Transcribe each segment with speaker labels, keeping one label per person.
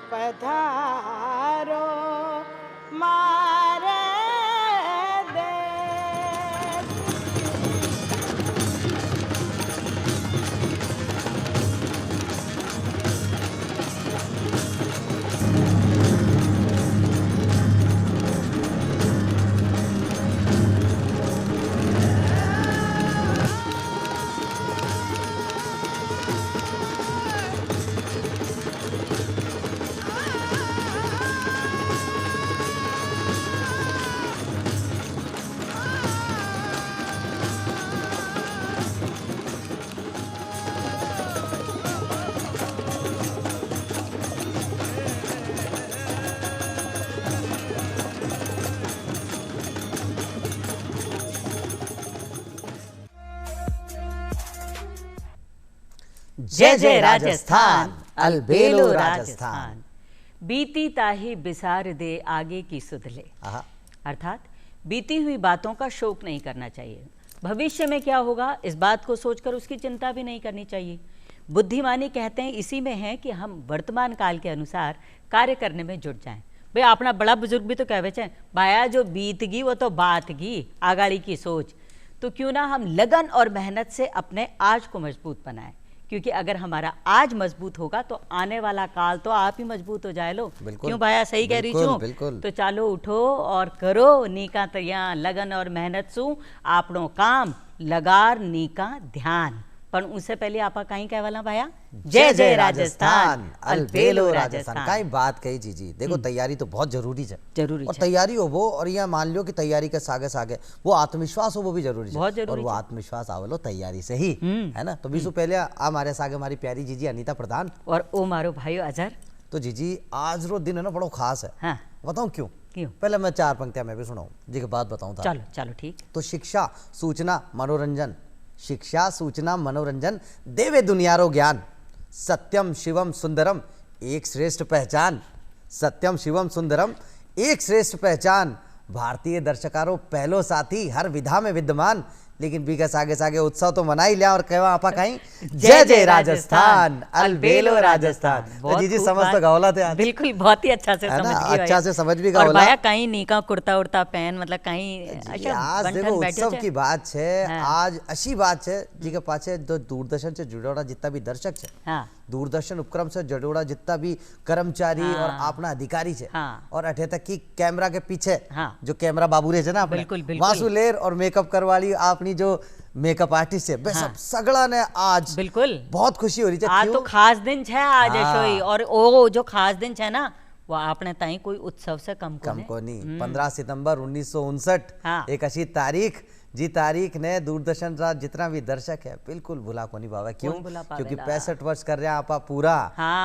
Speaker 1: पधारो मारे
Speaker 2: जय जय राजस्थान, अलबेलो राजस्थान।
Speaker 3: बीती ताही बिसार दे आगे की सुधले। अर्थात बीती हुई बातों का शोक नहीं करना चाहिए, भविष्य में क्या होगा इस बात को सोचकर उसकी चिंता भी नहीं करनी चाहिए। बुद्धिमानी कहते हैं इसी में है कि हम वर्तमान काल के अनुसार कार्य करने में जुट जाएं। भाई अपना बड़ा बुजुर्ग भी तो कहवे छे भाया जो बीत गई वो तो बात गई, आगाड़ी की सोच। तो क्यों ना हम लगन और मेहनत से अपने आज को मजबूत बनाएं, क्योंकि अगर हमारा आज मजबूत होगा तो आने वाला काल तो आप ही मजबूत हो जाए लो। क्यों भाया सही कह रही छूं? तो चालो उठो और करो नीका तैयार लगन और मेहनत सु आपनो काम लगार नीका ध्यान। पर उससे पहले आपा कहीं कह वाला भाया
Speaker 2: जय जय राजस्थान, अलबेलो राजस्थान। कहीं बात कही जी देखो तैयारी तो बहुत जरूरी है, और तैयारी हो वो, और यहाँ मान लो कि तैयारी के सागे सागे वो आत्मविश्वास हो वो भी जरूरी है, और वो आत्मविश्वास आवलो तैयारी से ही है ना। तो बीसू पहले हमारे सागे हमारी प्यारी जीजी अनीता प्रधान
Speaker 3: और ओ मारो भाई अजहर।
Speaker 2: तो जीजी आज रो दिन है ना बड़ो खास है।
Speaker 3: हाँ।
Speaker 2: बताऊं क्यों? पहले मैं चार पंक्तियां मैं भी सुनाऊं जी के बात बताऊं था।
Speaker 3: चलो चलो ठीक।
Speaker 2: तो शिक्षा सूचना मनोरंजन, शिक्षा सूचना मनोरंजन देवे दुनियारो ज्ञान, सत्यम शिवम सुंदरम एक श्रेष्ठ पहचान, सत्यम शिवम सुंदरम एक श्रेष्ठ पहचान, भारतीय दर्शकारों पहलो साथी हर विधा में विद्यमान। लेकिन बीकस आगे सागे उत्सव तो मना ही लिया और कहवा आपा कहीं जय जय राजस्थान, अलबेलो राजस्थान। तो जीजी समझ तो गौला थे आज।
Speaker 3: बिल्कुल बहुत ही अच्छा से समझ गई,
Speaker 2: अच्छा से समझ भी
Speaker 3: गौला। और भाया
Speaker 2: कहीं
Speaker 3: नीका कुर्ता उड़ता पहन मतलब कहीं
Speaker 2: आज देखो उत्सव की बात है। आज अच्छी बात है जी के पाछे जो दूरदर्शन से जुड़ोड़ा जितना भी दर्शक है, दूरदर्शन उपक्रम से जुड़ोड़ा जितना भी कर्मचारी और अपना अधिकारी है, और अठे तक की कैमरा के पीछे जो कैमरा बाबू रहे ना अपने वासुलेर और मेकअप करवाली आपनी जो मेकअप आर्टिस्ट है सब सगड़ा ने आज
Speaker 3: बिल्कुल बहुत
Speaker 2: खुशी हो रही है।
Speaker 3: आज तो खास दिन है आज ऐसोई, और ओ जो खास दिन है ना वो आपने ताई कोई उत्सव से कम को
Speaker 2: नहीं। 15 सितंबर 1959 एक अच्छी तारीख जी तारीख ने दूरदर्शन राज जितना भी दर्शक है बिल्कुल भुला को नहीं पावा। क्यों? क्योंकि 65 वर्ष कर रहे हैं आपा पूरा,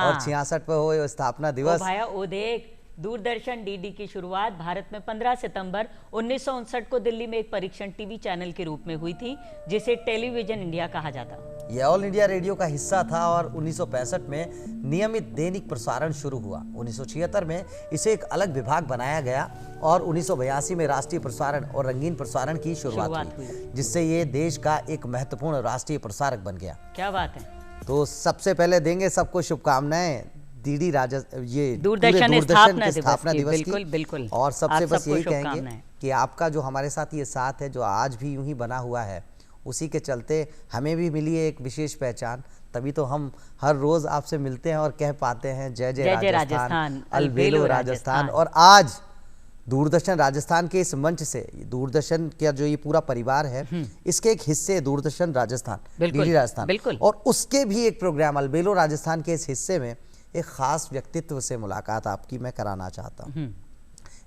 Speaker 2: और 66 पे हो स्थापना दिवस।
Speaker 3: भाया ओ देख दूरदर्शन डीडी की शुरुआत भारत में 15 सितंबर 1959 को दिल्ली में एक परीक्षण टीवी चैनल के रूप में हुई थी जिसे टेलीविजन इंडिया कहा जाता।
Speaker 2: यह ऑल इंडिया रेडियो का हिस्सा था और 1965 में नियमित दैनिक प्रसारण शुरू हुआ। 1976 में इसे एक अलग विभाग बनाया गया और 1982 में राष्ट्रीय प्रसारण और रंगीन प्रसारण की शुरुआत हुई, जिससे ये देश का एक महत्वपूर्ण राष्ट्रीय प्रसारक बन गया।
Speaker 3: क्या बात है।
Speaker 2: तो सबसे पहले देंगे सबको शुभकामनाएं डीडी ये
Speaker 3: दूरदर्शन स्थापना दिवस
Speaker 2: की।
Speaker 3: बिल्कुल।
Speaker 2: और सबसे बस यही कहेंगे कि आपका जो हमारे साथ ये साथ है जो आज भी यूं ही बना हुआ है, उसी के चलते हमें भी मिली है एक विशेष पहचान। तभी तो हम हर रोज आपसे मिलते हैं और कह पाते हैं जय जय राजस्थान, अलबेलो राजस्थान। और आज दूरदर्शन राजस्थान के इस मंच से दूरदर्शन का जो ये पूरा परिवार है इसके एक हिस्से दूरदर्शन राजस्थान, डीडी राजस्थान, और उसके भी एक प्रोग्राम अलबेलो राजस्थान के इस हिस्से में एक खास व्यक्तित्व से मुलाकात आपकी मैं कराना चाहता हूँ।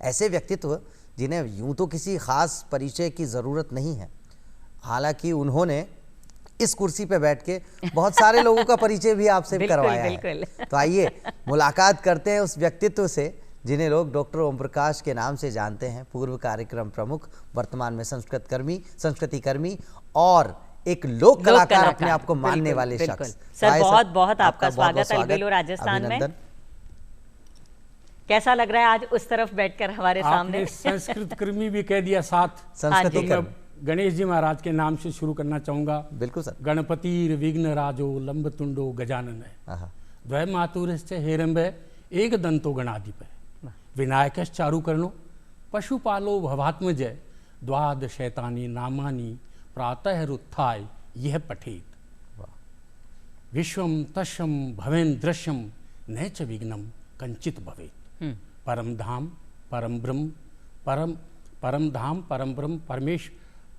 Speaker 2: ऐसे व्यक्तित्व जिन्हें यूं तो किसी खास परिचय की ज़रूरत नहीं है, हालांकि उन्होंने इस कुर्सी पे बैठ के बहुत सारे लोगों का परिचय भी आपसे करवाया है। तो आइए मुलाकात करते हैं उस व्यक्तित्व से जिन्हें लोग डॉक्टर ओम प्रकाश के नाम से जानते हैं। पूर्व कार्यक्रम प्रमुख, वर्तमान में संस्कृति कर्मी और एक लोक कलाकार अपने आप को मानने वाले शख्स।
Speaker 3: सर बहुत बहुत आपका स्वागत अलबेलो राजस्थान में। कैसा लग रहा है आज उस तरफ बैठकर हमारे सामने?
Speaker 4: संस्कृत कर्मी भी कह दिया साथ।
Speaker 2: संस्कृति
Speaker 4: मैं गणेश जी महाराज के नाम से शुरू करना चाहूंगा।
Speaker 2: बिल्कुल सर।
Speaker 4: गणपति विघ्न राजो लंब तुंडो गजानन है द्वय मातुर हेरंबे एक दंतो गणाधिप विनायकश्च चारुकर्णो पशुपालो भवात्मजय द्वादशैतानि नामानि प्रातः रुत्थाय यह पठेत विश्वम तस्यम भवेन दृश्यम न च विघ्नम कंचित भवेत। परम धाम परम ब्रह्म परम धाम परम ब्रह्म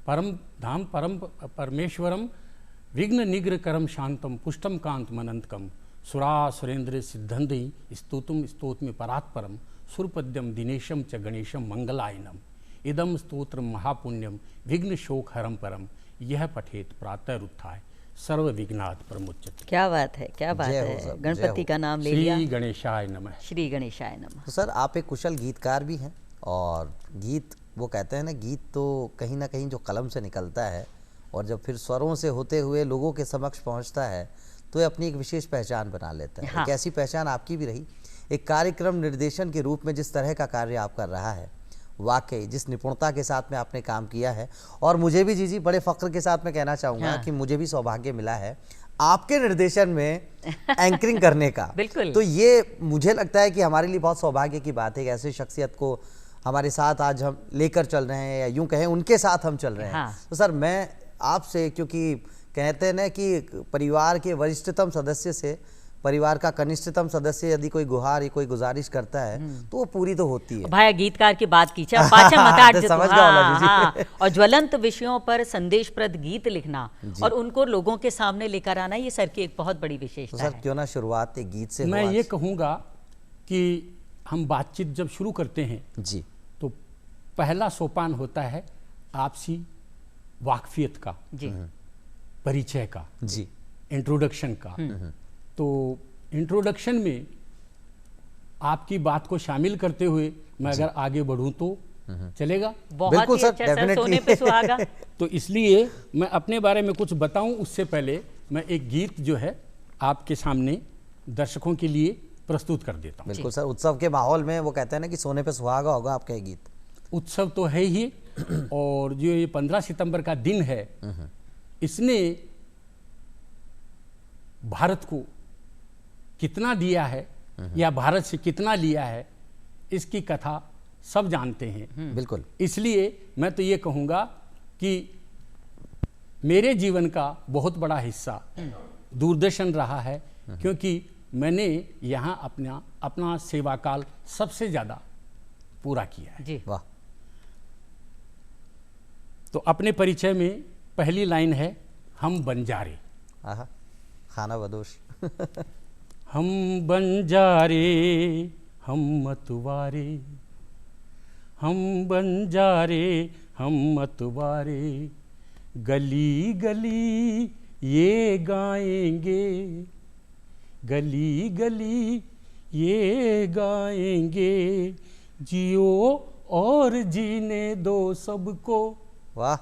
Speaker 4: परम धाम परम परमेश्वरम विघ्न निग्रह करम शांतम पुष्टम कांतम अनंतकम सुरा सुरेंद्र सिद्धंदि स्तोतुम स्तोत्रम परात्परम सुरपद्यम दिनेशम च गणेशम मंगलायनम इदम स्तोत्रम महापुण्यम विघ्न शोक हरम परम यह पठेत प्रातः रुत्थाय सर्व विघ्नात् प्रमुच्यते।
Speaker 3: क्या बात है, क्या बात है। गणपति का नाम ले लिया।
Speaker 4: श्री गणेशाय नमः।
Speaker 3: श्री गणेशाय नमः।
Speaker 2: तो सर आप एक कुशल गीतकार भी हैं और गीत वो कहते हैं ना, गीत तो कहीं ना कहीं जो कलम से निकलता है और जब फिर स्वरों से होते हुए लोगों के समक्ष पहुंचता है तो ये अपनी एक विशेष पहचान बना लेता है।
Speaker 3: हाँ।
Speaker 2: एक ऐसी पहचान आपकी भी रही। एक कार्यक्रम निर्देशन के रूप में जिस तरह का कार्य आप कर रहा है, वाकई जिस निपुणता के साथ में आपने काम किया है, और मुझे भी जी बड़े फख्र के साथ मैं कहना चाहूँगा कि मुझे भी सौभाग्य मिला है आपके निर्देशन में एंकरिंग करने का।
Speaker 3: बिल्कुल।
Speaker 2: तो ये मुझे लगता है कि हमारे लिए बहुत सौभाग्य की बात है कि ऐसे शख्सियत को हमारे साथ आज हम लेकर चल रहे हैं, या यूं कहें उनके साथ हम चल रहे हैं।
Speaker 3: हाँ।
Speaker 2: तो सर मैं आपसे, क्योंकि कहते हैं ना कि परिवार के वरिष्ठतम सदस्य से परिवार का कनिष्ठतम सदस्य यदि कोई गुहार या कोई गुजारिश करता है तो वो पूरी तो होती है।
Speaker 3: भाई गीतकार की बात की
Speaker 2: समझ गया।
Speaker 3: हाँ, और ज्वलंत विषयों पर संदेशप्रद गीत लिखना और उनको लोगों के सामने लेकर आना, ये सर की एक बहुत बड़ी विशेषता है।
Speaker 2: सर क्यों ना शुरुआत एक गीत से
Speaker 4: मैं ये कहूँगा कि हम बातचीत जब शुरू करते हैं
Speaker 2: जी, तो
Speaker 4: पहला सोपान होता है आपसी वाकफियत का
Speaker 3: जी,
Speaker 4: परिचय का
Speaker 2: जी,
Speaker 4: इंट्रोडक्शन का। तो इंट्रोडक्शन में आपकी बात को शामिल करते हुए मैं अगर आगे बढ़ूं तो चलेगा?
Speaker 3: बहुत ही अच्छा सर, सोने पे सुहागा।
Speaker 4: तो इसलिए मैं अपने बारे में कुछ बताऊं उससे पहले मैं एक गीत जो है आपके सामने दर्शकों के लिए प्रस्तुत कर देता हूं।
Speaker 2: बिल्कुल सर, उत्सव के माहौल में वो कहते हैं ना कि सोने पे सुहागा होगा आपका ये गीत।
Speaker 4: उत्सव तो है ही, और जो ये 15 सितंबर का दिन है इसने भारत को कितना दिया है या भारत से कितना लिया है इसकी कथा सब जानते हैं।
Speaker 2: बिल्कुल।
Speaker 4: इसलिए मैं तो ये कहूँगा कि मेरे जीवन का बहुत बड़ा हिस्सा दूरदर्शन रहा है, क्योंकि मैंने यहाँ अपना सेवा काल सबसे ज़्यादा पूरा किया है।
Speaker 3: जी
Speaker 2: वाह।
Speaker 4: तो अपने परिचय में पहली लाइन है, हम बंजारे।
Speaker 2: आहा, खाना बदोश।
Speaker 4: हम बंजारे हम मतवारे, हम बंजारे हम मतवारे, गली गली ये गाएंगे, गली गली ये गाएंगे, जियो और जीने दो सबको।
Speaker 2: वाह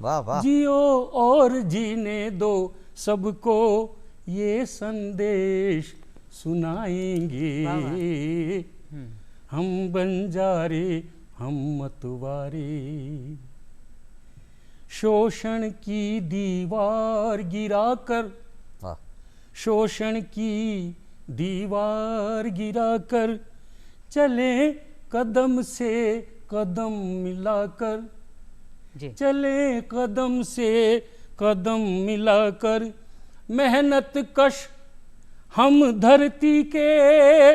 Speaker 2: वाह वाह।
Speaker 4: जियो और जीने दो सबको, ये संदेश सुनाएंगे। हम बंजारे हम मतवारे, शोषण की दीवार गिराकर, शोषण की दीवार गिराकर, चले कदम से कदम मिलाकर, चले कदम से कदम मिलाकर, मेहनत कश हम धरती के,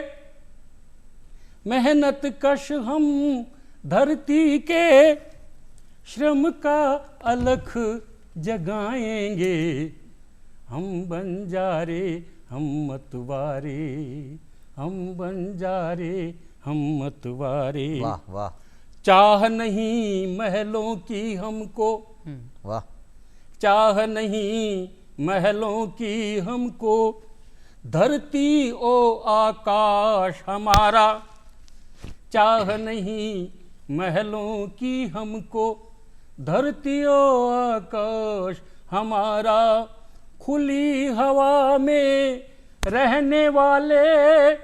Speaker 4: मेहनत कश हम धरती के, श्रम का अलख जगाएंगे। हम बंजारे हम मतवारे, हम बंजारे हम मतवारे।
Speaker 2: वाह वाह।
Speaker 4: चाह नहीं महलों की हमको,
Speaker 2: वाह।
Speaker 4: चाह नहीं महलों की हमको, धरती ओ आकाश हमारा। चाह नहीं महलों की हमको, धरती ओ आकाश हमारा, खुली हवा में रहने वाले,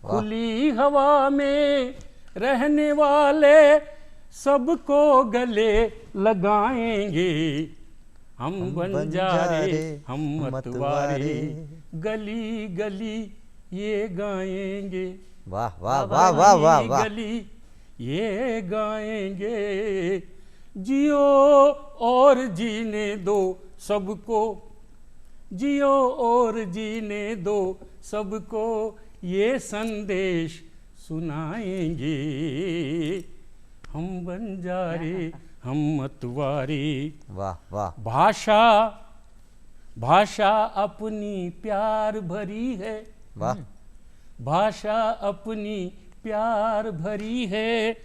Speaker 4: खुली हवा में रहने वाले, सबको गले लगाएंगे। हम बंजारे हम मतवारे, गली गली ये गाएंगे,
Speaker 2: वाह वाह वाह वाह वाह वाह।
Speaker 4: गली ये गाएंगे, जियो और जीने दो सबको, जियो और जीने दो सबको, ये संदेश सुनाएंगे। हम बंजारे हम मतवारे।
Speaker 2: वाह वाह।
Speaker 4: भाषा भाषा अपनी प्यार भरी है,
Speaker 2: वाह।
Speaker 4: भाषा अपनी प्यार भरी है,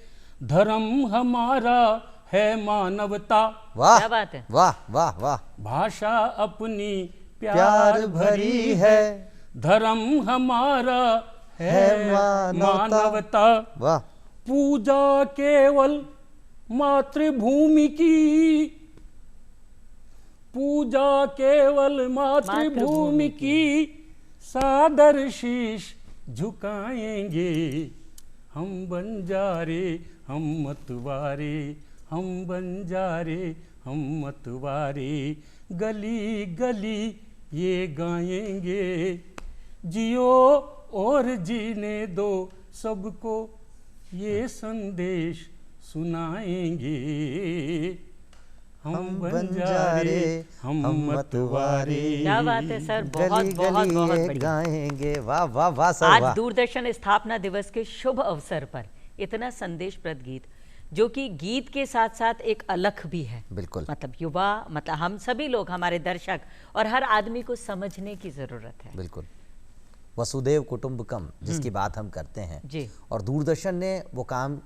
Speaker 4: धर्म हमारा है मानवता।
Speaker 2: वाह
Speaker 3: क्या बात है।
Speaker 2: वाह वाह वाह।
Speaker 4: भाषा अपनी
Speaker 2: प्यार भरी है,
Speaker 4: धर्म हमारा है मानवता।
Speaker 2: वाह।
Speaker 4: पूजा केवल मातृभूमि की, पूजा केवल मातृभूमि की, सादर शीश झुकाएंगे। हम बंजारे हम मतवारे, हम बंजारे हम मतवारे, गली गली ये गाएंगे, जियो और जीने दो सबको, ये संदेश सुनाएंगे। हम बंजारे हम मतवारे।
Speaker 3: क्या बात है सर, बहुत
Speaker 2: गली
Speaker 3: बहुत
Speaker 2: गली
Speaker 3: बहुत
Speaker 2: ये
Speaker 3: बढ़िया।
Speaker 2: गाएंगे। वाह वाह वाह सर वाह।
Speaker 3: आज दूरदर्शन स्थापना दिवस के शुभ अवसर पर इतना संदेशप्रद गीत, जो कि गीत के साथ साथ एक अलख भी है।
Speaker 2: बिल्कुल।
Speaker 3: मतलब युवा, मतलब हम सभी लोग, हमारे दर्शक और हर आदमी को समझने की जरूरत है।
Speaker 2: बिल्कुल। वसुदेव कुटुंबकम जिसकी बात हम करते हैं
Speaker 3: जी।
Speaker 2: और दूरदर्शन ने वो काम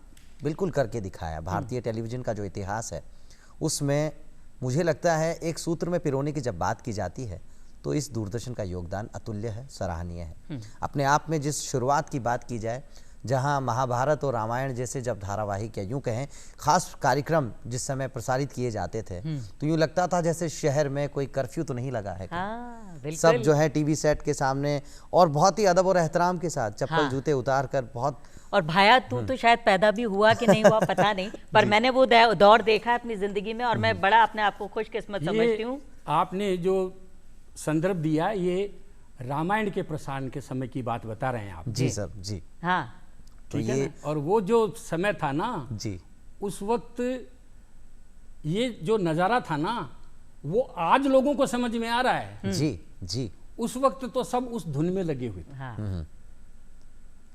Speaker 2: बिल्कुल करके दिखाया। भारतीय टेलीविजन का जो इतिहास है उसमें मुझे लगता है एक सूत्र में पिरोने की जब बात की जाती है तो इस दूरदर्शन का योगदान अतुल्य है, सराहनीय है। अपने आप में जिस शुरुआत की बात की जाए, जहां महाभारत और रामायण जैसे जब धारावाहिक या यूं कहें खास कार्यक्रम जिस समय प्रसारित किए जाते थे, तो यूं लगता था जैसे शहर में कोई कर्फ्यू तो नहीं लगा है।
Speaker 3: हाँ, बिल्कुल।
Speaker 2: सब जो है टीवी सेट के सामने और बहुत ही अदब और एहतराम के साथ चप्पल जूते उतार कर बहुत।
Speaker 3: और भाया तू तो शायद पैदा भी हुआ कि नहीं हुआ पता नहीं, पर मैंने वो दौर देखा है अपनी जिंदगी में और मैं बड़ा अपने आप को खुशकिस्मत समझती हूँ।
Speaker 4: आपने जो संदर्भ दिया ये रामायण के प्रसारण के समय की बात बता रहे हैं आप।
Speaker 2: जी सर जी।
Speaker 3: हाँ
Speaker 2: तो
Speaker 4: ठीक है
Speaker 2: ये
Speaker 4: ना? और वो जो समय था ना
Speaker 2: जी,
Speaker 4: उस वक्त ये जो नज़ारा था ना वो आज लोगों को समझ में आ रहा है।
Speaker 2: जी जी।
Speaker 4: उस वक्त तो सब उस धुन में लगे हुए थे।
Speaker 3: हाँ।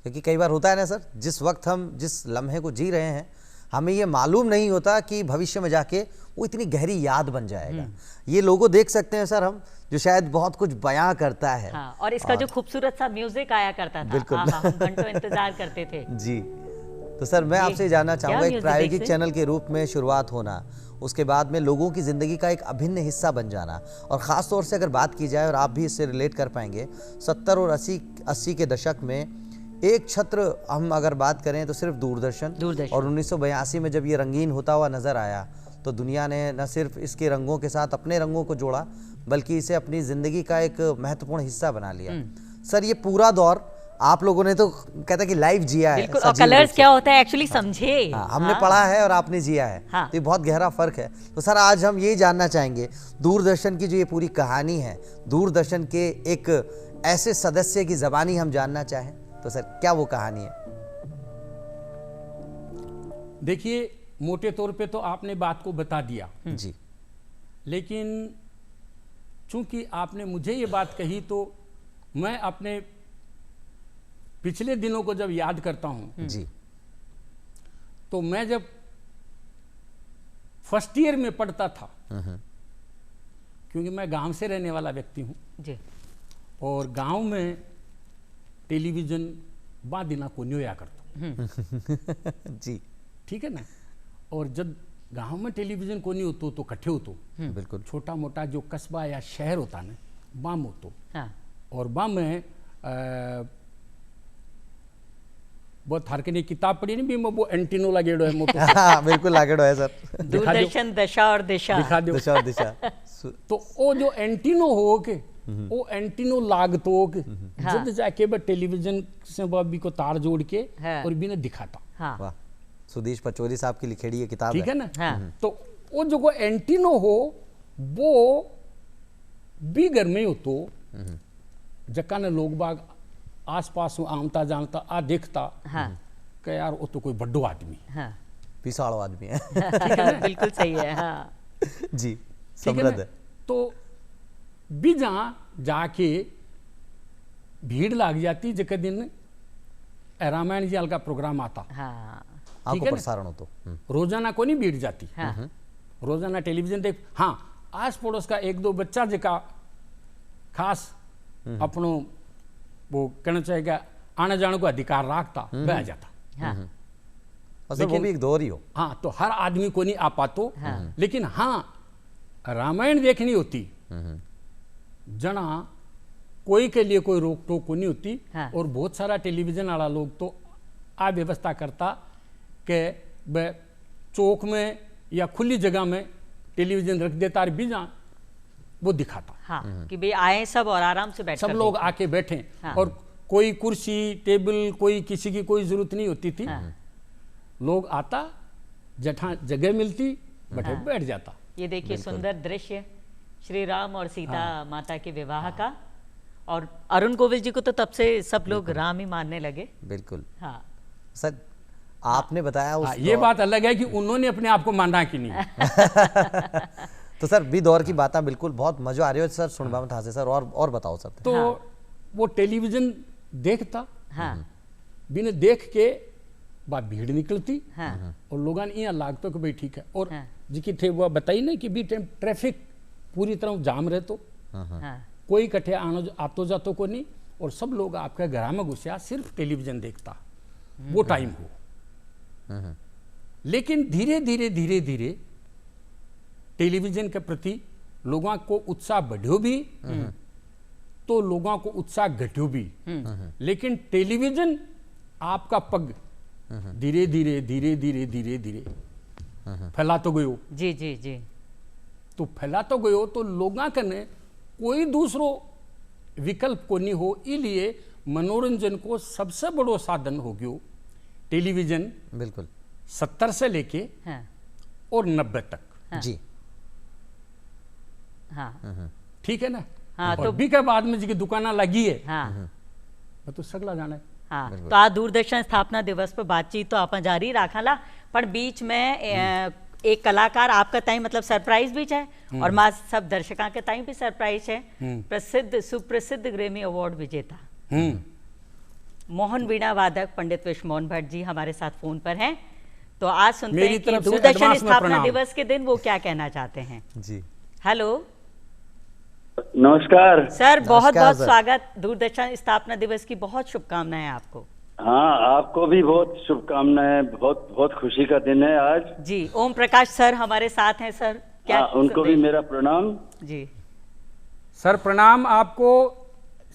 Speaker 2: क्योंकि कई बार होता है ना सर, जिस वक्त हम जिस लम्हे को जी रहे हैं हमें ये मालूम नहीं होता कि भविष्य में जाके वो इतनी गहरी याद बन जाएगा। ये लोगो देख सकते हैं सर हम, जो शायद बहुत कुछ बयां करता है।
Speaker 3: हाँ, और इसका जो खूबसूरत सा म्यूजिक आया करता था,
Speaker 2: बिल्कुल।
Speaker 3: हाँ, हम घंटों इंतजार करते थे।
Speaker 2: जी। तो सर मैं आपसे जानना चाहूँगा, एक
Speaker 3: म्यूजिक
Speaker 2: प्रायोगिक
Speaker 3: से?
Speaker 2: चैनल के रूप में शुरुआत होना, उसके बाद में लोगों की ज़िंदगी का एक अभिन्न हिस्सा बन जाना, और ख़ास तौर से अगर बात की जाए और आप भी इससे रिलेट कर पाएंगे, 70 और 80 के दशक में एक छत्र हम अगर बात करें तो सिर्फ दूरदर्शन। और 1982 में जब ये रंगीन होता हुआ नज़र आया तो दुनिया ने न सिर्फ इसके रंगों के साथ अपने रंगों को जोड़ा बल्कि इसे अपनी ज़िंदगी का एक महत्वपूर्ण हिस्सा बना लिया। सर ये पूरा दौर आप लोगों ने तो कहता कि लाइव जिया है।
Speaker 3: और कलर्स क्या होता है एक्चुअली समझे।
Speaker 2: हाँ, हमने पढ़ा है और आपने जिया है।
Speaker 3: हाँ।
Speaker 2: तो ये बहुत गहरा फर्क है। तो सर आज हम ये जानना चाहेंगे, दूरदर्शन की जो ये पूरी कहानी है, दूरदर्शन के एक ऐसे सदस्य की ज़बानी हम जानना चाहें तो सर क्या वो कहानी है?
Speaker 4: देखिए मोटे तौर पे तो आपने बात को बता दिया
Speaker 2: जी,
Speaker 4: लेकिन चूंकि आपने मुझे ये बात कही तो मैं अपने पिछले दिनों को जब याद करता हूं
Speaker 2: जी,
Speaker 4: तो मैं जब फर्स्ट ईयर में पढ़ता था, क्योंकि मैं गांव से रहने वाला व्यक्ति हूं
Speaker 3: जी।
Speaker 4: और गांव में टेलीविजन बा दिना को न्योया करता
Speaker 2: जी,
Speaker 4: ठीक है ना। और जब गांव में टेलीविजन को नहीं होतो तो कट्ठे होतो,
Speaker 2: बिल्कुल।
Speaker 4: छोटा मोटा जो कस्बा या शहर होता ना बाम होतो।
Speaker 3: हाँ।
Speaker 4: और बाम में बहुत थार के ने किताब पढ़ी नहीं भी वो एंटीनो लगेड़ो है मोटो।
Speaker 2: हाँ, बिल्कुल लागेड़ो है सर।
Speaker 3: दूरदर्शन दशा और दिशा।
Speaker 4: दिखा दो
Speaker 2: दिशा और दिशा।
Speaker 4: तो वो जो एंटीनो हो के वो एंटीनो लागतो हो के जब जाके बस टेलीविजन से भी को तार जोड़ के
Speaker 3: हाँ।
Speaker 4: और भी ने दिखाता।
Speaker 3: हाँ।
Speaker 2: वाह, सुधीश पचौरी साहब की लिखेड़ी ये किताब
Speaker 4: ठीक है ना।
Speaker 3: हाँ।
Speaker 4: तो वो जो एंटीनो हो वो भी घर में हो तो जक्का ने लोग बाग आसपास हूँ आमता जानता आ देखता
Speaker 3: हाँ
Speaker 4: कि यार वो तो कोई बड्डो आदमी है,
Speaker 3: हाँ
Speaker 2: विशाल आदमी है।
Speaker 3: बिल्कुल सही है। हाँ
Speaker 2: जी,
Speaker 4: ठीक है
Speaker 2: समृद्ध
Speaker 4: ना?
Speaker 2: है।
Speaker 4: तो भी जहाँ जाके भीड़ लग जाती जगह दिन रामायण जी का प्रोग्राम आता,
Speaker 3: हाँ
Speaker 2: आंखों
Speaker 4: है ना?
Speaker 2: प्रसारण हो तो
Speaker 4: रोजाना को नहीं भीड़ जाती,
Speaker 3: हाँ
Speaker 4: रोजाना टेलीविजन देख। हाँ, आस पड़ोस का एक दो बच्चा जका खास अपनो वो कहना चाहेगा आने जाने को अधिकार रखता वह आ जाता।
Speaker 3: हाँ
Speaker 2: असल वो भी एक दौर ही हो।
Speaker 4: हाँ, तो हर आदमी को नहीं आ पातो, लेकिन हाँ रामायण देखनी होती जना कोई के लिए कोई रोक टोक को नहीं होती।
Speaker 3: हाँ।
Speaker 4: और बहुत सारा टेलीविजन वाला लोग तो आ व्यवस्था करता कि वह चौक में या खुली जगह में टेलीविजन रख देता और बिना वो दिखाता,
Speaker 3: हाँ कि भाई आए सब और आराम से बैठ
Speaker 4: सब लोग आके बैठे।
Speaker 3: हाँ।
Speaker 4: और कोई कुर्सी टेबल कोई किसी की कोई जरूरत नहीं होती थी।
Speaker 3: हाँ।
Speaker 4: लोग आता जहाँ जगह मिलती बैठे बैठ जाता।
Speaker 3: ये देखिए सुंदर दृश्य श्री राम और सीता माता के विवाह का। और अरुण गोविल जी को तो तब से सब लोग राम ही मानने लगे।
Speaker 2: बिल्कुल
Speaker 3: हाँ
Speaker 2: सर, आपने बताया उस
Speaker 4: ये बात अलग है कि उन्होंने अपने आप को माना कि नहीं।
Speaker 2: तो सर बी दौर की बातें बिल्कुल बहुत मजा आ रही है सर सुनवा में था से सर। और बताओ सर।
Speaker 4: तो वो टेलीविजन देखता,
Speaker 3: हाँ
Speaker 4: बिना देख के बात भीड़ निकलती
Speaker 3: हाँ
Speaker 4: और लोगों ने यहाँ लागतो कि भाई ठीक है। और
Speaker 3: हाँ।
Speaker 4: जिकी थे वो बताई ना कि भी टाइम ट्रैफिक पूरी तरह जाम रहे तो
Speaker 3: हाँ
Speaker 4: कोई कठे आतो जातो को नहीं। और सब लोग आपके घर में घुसिया सिर्फ टेलीविजन देखता वो टाइम हो। लेकिन धीरे धीरे धीरे धीरे टेलीविजन के प्रति लोगों को उत्साह बढ़्यो भी तो लोगों को उत्साह घट्यो भी। लेकिन टेलीविजन आपका पग धीरे धीरे धीरे धीरे धीरे धीरे फैला तो गयो।
Speaker 3: जी जी जी।
Speaker 4: तो फैला तो गयो तो लोगों कने कोई दूसरो विकल्प को नहीं हो, इसलिए मनोरंजन को सबसे बड़ो साधन हो गयो टेलीविजन।
Speaker 2: बिल्कुल
Speaker 4: 70 से लेके
Speaker 3: हाँ
Speaker 4: और 90 तक।
Speaker 2: जी
Speaker 3: हाँ
Speaker 4: ठीक है ना।
Speaker 3: हाँ,
Speaker 4: और
Speaker 3: तो
Speaker 4: भी के बाद में जी दुकाना लगी है
Speaker 3: हाँ
Speaker 4: मैं तो सगला जाना है।
Speaker 3: हाँ तो आज दूरदर्शन स्थापना दिवस पर बातचीत तो आप जारी रखला पर बीच में एक कलाकार आपका ताई मतलब सरप्राइज भी है और मां सब दर्शकों के ताई भी सरप्राइज है। प्रसिद्ध सुप्रसिद्ध ग्रेमी अवार्ड विजेता मोहन वीणा वादक पंडित विश्व मोहन भट्ट जी हमारे साथ फोन पर हैं। तो आज सुनते हैं कि दूरदर्शन स्थापना दिवस के दिन वो क्या कहना चाहते हैं।
Speaker 2: जी
Speaker 3: हेलो
Speaker 1: नमस्कार
Speaker 3: सर, बहुत बहुत
Speaker 2: सर।
Speaker 3: स्वागत। दूरदर्शन स्थापना दिवस की बहुत शुभकामनाएं आपको।
Speaker 1: हाँ, आपको भी बहुत शुभकामनाएं। बहुत बहुत खुशी का दिन है आज
Speaker 3: जी। ओम प्रकाश सर हमारे साथ हैं सर, क्या
Speaker 1: उनको भी मेरा प्रणाम।
Speaker 3: जी
Speaker 4: सर प्रणाम आपको।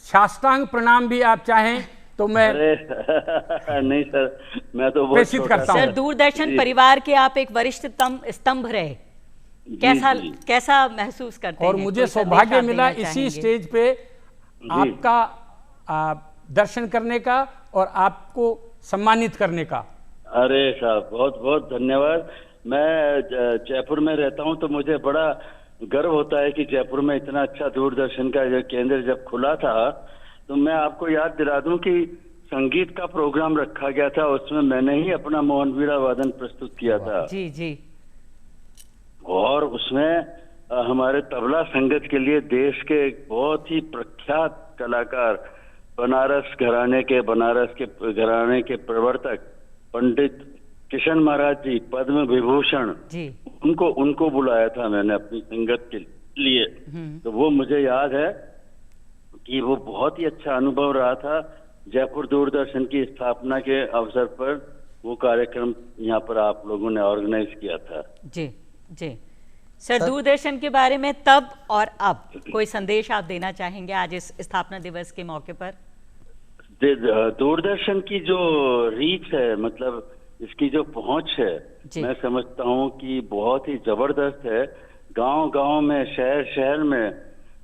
Speaker 4: साष्टांग प्रणाम भी आप चाहें तो मैं
Speaker 1: अरे नहीं सर, मैं तो बहुत
Speaker 4: प्रेषित
Speaker 1: छोटा
Speaker 4: करता
Speaker 1: सा-
Speaker 4: हूं।
Speaker 3: सर, दूरदर्शन
Speaker 1: जी।
Speaker 3: परिवार के आप एक वरिष्ठ स्तंभ रहे, कैसा
Speaker 1: जी।
Speaker 3: कैसा महसूस करते
Speaker 4: और
Speaker 3: हैं?
Speaker 4: मुझे
Speaker 3: कोई संदेश
Speaker 4: सौभाग्य
Speaker 3: आप
Speaker 4: मिला
Speaker 3: देना
Speaker 4: इसी
Speaker 3: चाहेंगे?
Speaker 4: स्टेज पे आपका दर्शन करने का और आपको सम्मानित करने का।
Speaker 1: अरे साहब बहुत बहुत धन्यवाद। मैं जयपुर में रहता हूँ तो मुझे बड़ा गर्व होता है कि जयपुर में इतना अच्छा दूरदर्शन का जो केंद्र जब खुला था तो मैं आपको याद दिला दूं कि संगीत का प्रोग्राम रखा गया था, उसमें मैंने ही अपना मोहन वीणा वादन प्रस्तुत किया था।
Speaker 3: जी जी
Speaker 1: और उसमें हमारे तबला संगत के लिए देश के एक बहुत ही प्रख्यात कलाकार बनारस के घराने के प्रवर्तक पंडित किशन महाराज जी पद्म विभूषण,
Speaker 3: जी
Speaker 1: उनको बुलाया था मैंने अपनी संगत के लिए। तो वो मुझे याद है कि वो बहुत ही अच्छा अनुभव रहा था। जयपुर दूरदर्शन की स्थापना के अवसर पर वो कार्यक्रम यहाँ पर आप लोगों ने ऑर्गेनाइज किया था।
Speaker 3: जी जी। सर, दूरदर्शन के बारे में तब और अब कोई संदेश आप देना चाहेंगे आज इस स्थापना दिवस के मौके पर?
Speaker 1: दूरदर्शन की जो रीच है, मतलब इसकी जो पहुंच है, मैं समझता हूँ कि बहुत ही जबरदस्त है। गांव-गांव में, शहर में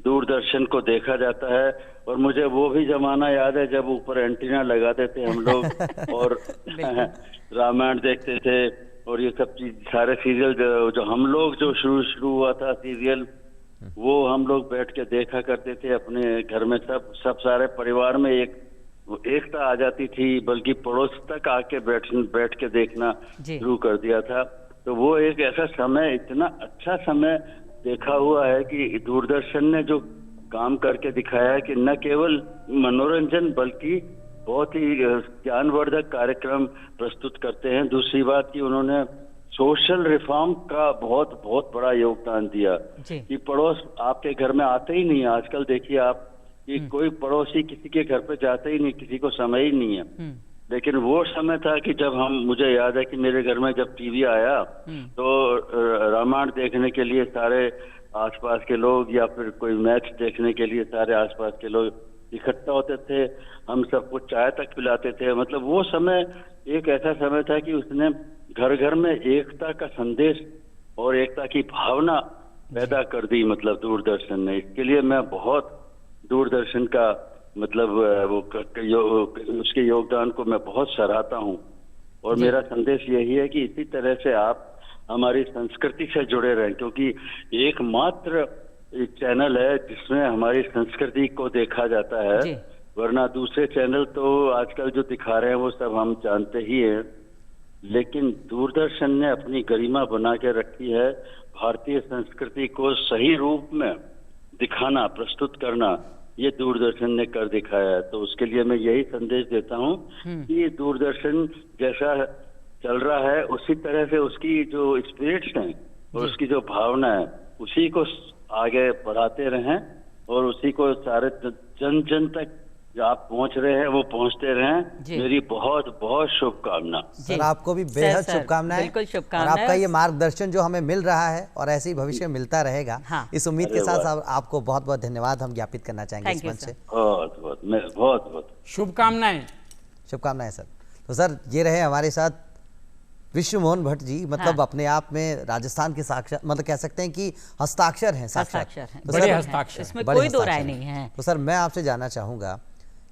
Speaker 1: दूरदर्शन को देखा जाता है। और मुझे वो भी जमाना याद है जब ऊपर एंटीना लगाते थे हम लोग और रामायण देखते थे और ये सब चीज, सारे सीरियल जो हम लोग जो शुरू हुआ था सीरियल, वो हम लोग बैठ के देखा करते थे अपने घर में, सब सारे परिवार में एक वो एकता आ जाती थी, बल्कि पड़ोस तक आके बैठ के देखना शुरू कर दिया था। तो वो एक ऐसा समय, इतना अच्छा समय देखा हुआ है कि दूरदर्शन ने जो काम करके दिखाया है कि न केवल मनोरंजन बल्कि बहुत ही ज्ञानवर्धक कार्यक्रम प्रस्तुत करते हैं। दूसरी बात कि उन्होंने सोशल रिफॉर्म का बहुत बहुत बड़ा योगदान दिया कि पड़ोस आपके घर में आते ही नहीं है। आजकल देखिए आप कि कोई पड़ोसी किसी के घर पे जाते ही नहीं, किसी को समय ही नहीं है। लेकिन वो समय था कि जब मुझे याद है कि मेरे घर में जब टीवी आया तो रामायण देखने के लिए सारे आसपास के लोग, या फिर कोई मैच देखने के लिए सारे आसपास के लोग इकट्ठा होते थे। हम सबको चाय तक पिलाते थे। मतलब वो समय एक ऐसा समय था कि उसने घर घर में एकता का संदेश और एकता की भावना पैदा कर दी, मतलब दूरदर्शन ने। इसके लिए मैं बहुत दूरदर्शन का मतलब उसके योगदान को मैं बहुत सराहता हूँ। और मेरा संदेश यही है कि इसी तरह से आप हमारी संस्कृति से जुड़े रहें, क्योंकि एकमात्र चैनल है जिसमें हमारी संस्कृति को देखा जाता है। वरना दूसरे चैनल तो आजकल जो दिखा रहे हैं वो सब हम जानते ही हैं, लेकिन दूरदर्शन ने अपनी गरिमा बना के रखी है। भारतीय संस्कृति को सही रूप में दिखाना, प्रस्तुत करना, ये दूरदर्शन ने कर दिखाया है। तो उसके लिए मैं यही संदेश देता हूँ कि दूरदर्शन जैसा चल रहा है उसी तरह से उसकी जो स्पिरिट्स हैं और उसकी जो भावना है उसी को आगे बढ़ाते रहें, और उसी को सारे जन जन तक जो आप पहुंच रहे हैं वो पहुंचते रहें। मेरी बहुत बहुत शुभकामना।
Speaker 2: सर आपको भी बेहद शुभकामनाएं।
Speaker 3: बिल्कुल शुभकामनाएं।
Speaker 2: और आपका ये मार्गदर्शन जो हमें मिल रहा है और ऐसे ही भविष्य में मिलता रहेगा, इस उम्मीद के साथ आपको बहुत बहुत धन्यवाद हम ज्ञापित करना चाहेंगे इस मंच से।
Speaker 1: बहुत बहुत
Speaker 4: शुभकामनाएं।
Speaker 2: शुभकामनाएं सर। तो सर ये रहे हमारे साथ विश्व मोहन भट्ट जी, मतलब अपने आप में राजस्थान के साक्षर, मतलब कह सकते हैं कि हस्ताक्षर हैं,
Speaker 4: बड़े हस्ताक्षर,
Speaker 3: इसमें कोई दो राय नहीं है।
Speaker 2: तो सर मैं आपसे जानना चाहूंगा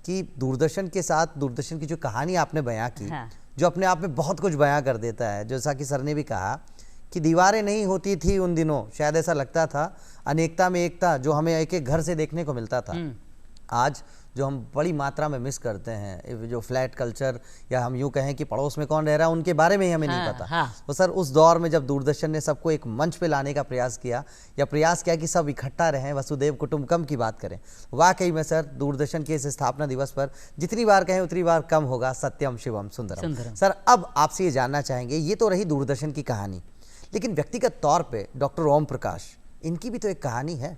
Speaker 2: कि दूरदर्शन के साथ दूरदर्शन की जो कहानी आपने बयां की, जो अपने आप में बहुत कुछ बयां कर देता है, जैसा कि सर ने भी कहा कि दीवारें नहीं होती थी उन दिनों, शायद ऐसा लगता था, अनेकता में एकता जो हमें एक एक घर से देखने को मिलता था। आज जो हम बड़ी मात्रा में मिस करते हैं, जो फ्लैट कल्चर, या हम यूँ कहें कि पड़ोस में कौन रह रहा है उनके बारे में ही हमें नहीं पता। तो सर उस दौर में जब दूरदर्शन ने सबको एक मंच पे लाने का प्रयास किया, या प्रयास किया कि सब इकट्ठा रहें, वसुदेव कुटुंबकम की बात करें, वाकई में सर दूरदर्शन के इस स्थापना दिवस पर जितनी बार कहें उतनी बार कम होगा। सत्यम शिवम सुंदरम। सर अब आपसे ये जानना चाहेंगे, ये तो रही दूरदर्शन की कहानी, लेकिन व्यक्तिगत तौर पर डॉक्टर ओम प्रकाश, इनकी भी तो एक कहानी है,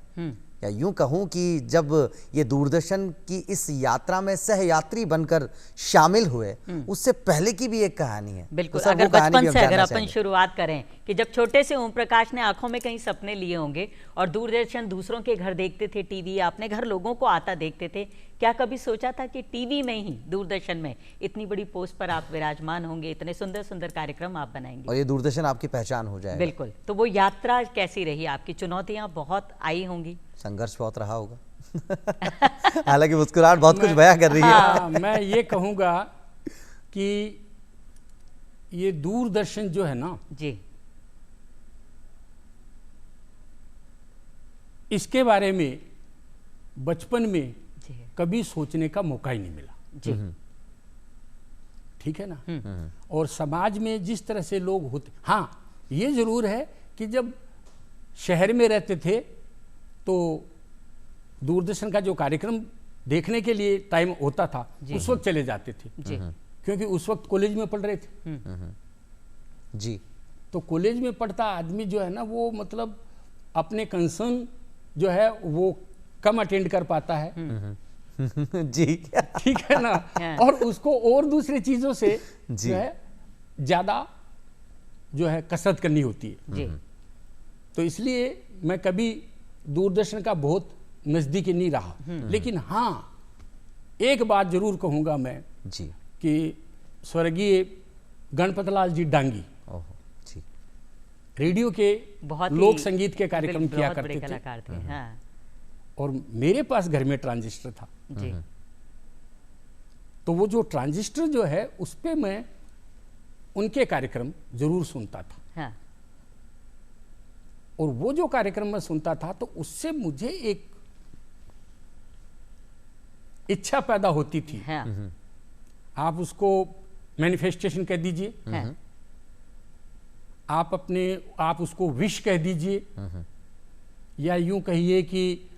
Speaker 2: या यूं कहूं कि जब ये दूरदर्शन की इस यात्रा में सहयात्री बनकर शामिल हुए, उससे पहले की भी एक कहानी है।
Speaker 3: बिल्कुल। तो अगर बचपन से अगर अपन शुरुआत करें कि जब छोटे से ओम प्रकाश ने आंखों में कहीं सपने लिए होंगे और दूरदर्शन दूसरों के घर देखते थे, टीवी अपने घर लोगों को आता देखते थे, क्या कभी सोचा था कि टीवी में ही, दूरदर्शन में इतनी बड़ी पोस्ट पर आप विराजमान होंगे, इतने सुंदर सुंदर कार्यक्रम आप बनाएंगे
Speaker 2: और ये दूरदर्शन आपकी पहचान हो जाएगा?
Speaker 3: बिल्कुल। तो वो यात्रा कैसी रही आपकी? चुनौतियां बहुत आई होंगी,
Speaker 2: संघर्ष बहुत रहा होगा। हालांकि मुस्कुराहट बहुत कुछ बयां कर रही है।
Speaker 4: मैं ये कहूँगा कि ये दूरदर्शन जो है ना
Speaker 3: जी,
Speaker 4: इसके बारे में बचपन में कभी सोचने का मौका ही नहीं मिला
Speaker 3: जी।
Speaker 4: ठीक है ना। और समाज में जिस तरह से लोग होते, हाँ ये जरूर है कि जब शहर में रहते थे तो दूरदर्शन का जो कार्यक्रम देखने के लिए टाइम होता था उस वक्त चले जाते थे
Speaker 3: जी।
Speaker 4: क्योंकि उस वक्त कॉलेज में पढ़ रहे थे
Speaker 2: जी।
Speaker 4: तो कॉलेज में पढ़ता आदमी जो है ना वो मतलब अपने कंसर्न जो है वो कम अटेंड कर पाता है
Speaker 2: जी।
Speaker 4: ठीक है ना। और उसको और दूसरी चीजों से जो है ज्यादा जो है कसरत करनी होती है
Speaker 3: जी।
Speaker 4: तो इसलिए मैं कभी दूरदर्शन का बहुत नजदीकी नहीं रहा। लेकिन हाँ एक बात जरूर कहूंगा मैं
Speaker 2: जी
Speaker 4: कि स्वर्गीय गणपत लाल जी डांगी
Speaker 2: जी
Speaker 4: रेडियो के लोक संगीत के कार्यक्रम किया करते थे।
Speaker 3: हाँ।
Speaker 4: और मेरे पास घर में ट्रांजिस्टर था
Speaker 3: जी।
Speaker 4: तो वो जो ट्रांजिस्टर जो है उस पे मैं उनके कार्यक्रम जरूर सुनता था।
Speaker 3: हाँ।
Speaker 4: और वो जो कार्यक्रम मैं सुनता था तो उससे मुझे एक इच्छा पैदा होती थी,
Speaker 3: हाँ।
Speaker 4: आप उसको मैनिफेस्टेशन कह दीजिए, आप उसको विश कह दीजिए, या यूं कहिए कि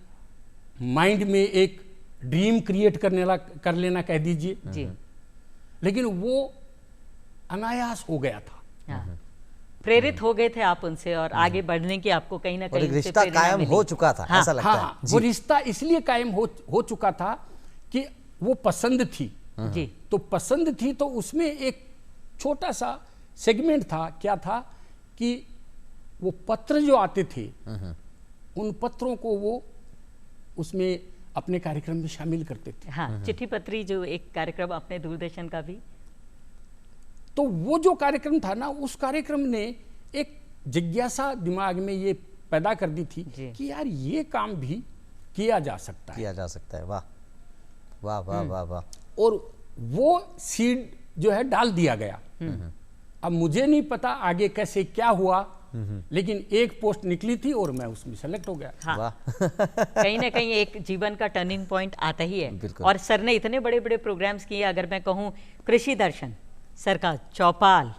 Speaker 4: माइंड में एक ड्रीम क्रिएट कर लेना कह दीजिए
Speaker 3: जी।
Speaker 4: लेकिन वो अनायास हो गया था।
Speaker 3: हाँ। प्रेरित हो गए थे आप उनसे और आगे बढ़ने की आपको कहीं ना कहीं
Speaker 2: रिश्ता कायम हो चुका था। हाँ, ऐसा लगता है।
Speaker 4: वो रिश्ता इसलिए कायम हो चुका था कि वो पसंद थी
Speaker 3: जी।
Speaker 4: तो पसंद थी तो उसमें एक छोटा सा सेगमेंट था, क्या था कि वो पत्र जो आते थे उन पत्रों को वो उसमें अपने कार्यक्रम में शामिल करते थे।
Speaker 3: हाँ, चिट्ठी पत्री जो एक कार्यक्रम अपने दूरदर्शन का भी,
Speaker 4: तो वो जो कार्यक्रम था ना, उस कार्यक्रम ने एक जिज्ञासा दिमाग में ये पैदा कर दी थी कि यार ये काम भी किया जा सकता है।
Speaker 2: वाह वाह वाह वाह वाह।
Speaker 4: और वो सीड जो है डाल दिया गया। अब मुझे नहीं पता आगे कैसे क्या हुआ, लेकिन एक पोस्ट निकली थी और मैं उसमें सेलेक्ट हो गया।
Speaker 3: हाँ। कहीं ना कहीं एक जीवन का टर्निंग पॉइंट आता ही है। और सर ने इतने बड़े बड़े प्रोग्राम्स किए, अगर मैं कहूँ कृषि दर्शन सर का, चौपाल,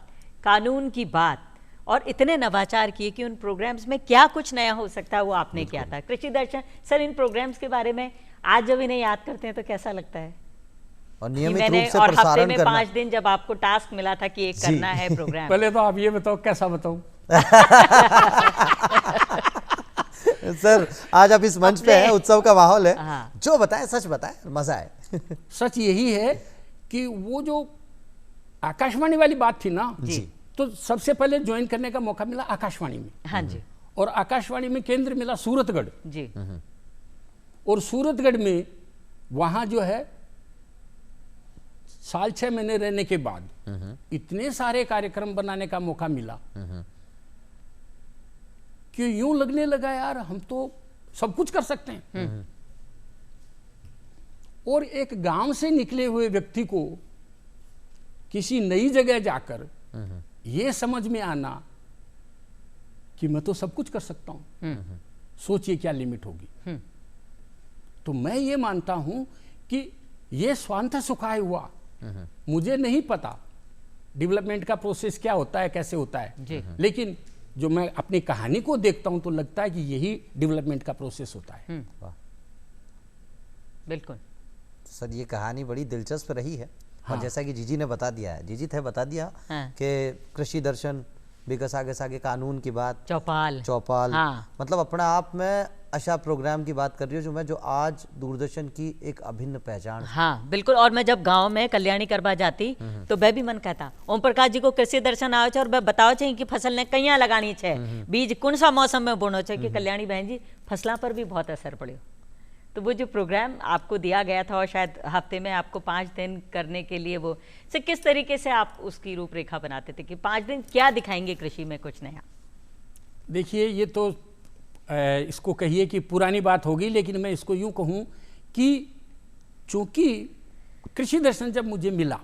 Speaker 3: कानून की बात, और इतने नवाचार किए कि उन प्रोग्राम्स में क्या कुछ नया हो सकता है वो आपने किया था। कृषि दर्शन सर, इन प्रोग्राम्स के बारे में आज जब इन्हें याद करते हैं तो कैसा लगता है?
Speaker 2: और नियमित रूप से
Speaker 3: और
Speaker 2: प्रसारण
Speaker 3: हफ्ते में
Speaker 2: करना।
Speaker 3: 5 दिन जब आपको टास्क मिला था कि एक करना है प्रोग्राम।
Speaker 4: पहले तो आप ये बताओ कैसा बताऊं?
Speaker 2: सर आज आप इस मंच पे हैं, उत्सव का माहौल है।
Speaker 3: हाँ।
Speaker 2: जो बताएं सच बताएं, मजा है।
Speaker 4: सच यही है कि वो जो आकाशवाणी वाली बात थी ना
Speaker 3: जी,
Speaker 4: तो सबसे पहले ज्वाइन करने का मौका मिला आकाशवाणी में।
Speaker 3: हाँ जी।
Speaker 4: और आकाशवाणी में केंद्र मिला सूरतगढ़
Speaker 3: जी।
Speaker 4: और सूरतगढ़ में वहां जो है 6.5 महीने रहने के बाद इतने सारे कार्यक्रम बनाने का मौका मिला कि यूं लगने लगा यार हम तो सब कुछ कर सकते हैं। और एक गांव से निकले हुए व्यक्ति को किसी नई जगह जाकर यह समझ में आना कि मैं तो सब कुछ कर सकता हूं, सोचिए क्या लिमिट होगी। तो मैं ये मानता हूं कि यह स्वांतः सुखाय हुआ। मुझे नहीं पता डेवलपमेंट का प्रोसेस क्या होता है, कैसे होता है, लेकिन जो मैं अपनी कहानी को देखता हूं तो लगता है कि यही डेवलपमेंट का प्रोसेस होता है।
Speaker 3: बिल्कुल
Speaker 2: सर, ये कहानी बड़ी दिलचस्प रही है। और जैसा कि जीजी ने बता दिया है, जीजी थे बता दिया कि कृषि दर्शन, विकास आगे सागे, कानून की बात, चौपाल, मतलब अपने आप में अच्छा प्रोग्राम की बात कर रही हूँ जो आज दूरदर्शन की एक अभिन्न पहचान।
Speaker 3: हाँ बिल्कुल। और मैं जब गांव में कल्याणी करवा जाती तो वह भी मन कहता ओम प्रकाश जी को कृषि दर्शन आवे छे और वह बताओ चाहिए कि फसल ने कहीं लगानी है, बीज कौन सा मौसम में बोनो चाहिए कि कल्याणी बहन जी फसलों पर भी बहुत असर पड़े। तो वो जो प्रोग्राम आपको दिया गया था और शायद हफ्ते में आपको 5 दिन करने के लिए, वो से किस तरीके से आप उसकी रूपरेखा बनाते थे कि 5 दिन क्या दिखाएंगे कृषि में कुछ नया?
Speaker 4: देखिए ये तो इसको कहिए कि पुरानी बात होगी, लेकिन मैं इसको यूं कहूं कि चूंकि कृषि दर्शन जब मुझे मिला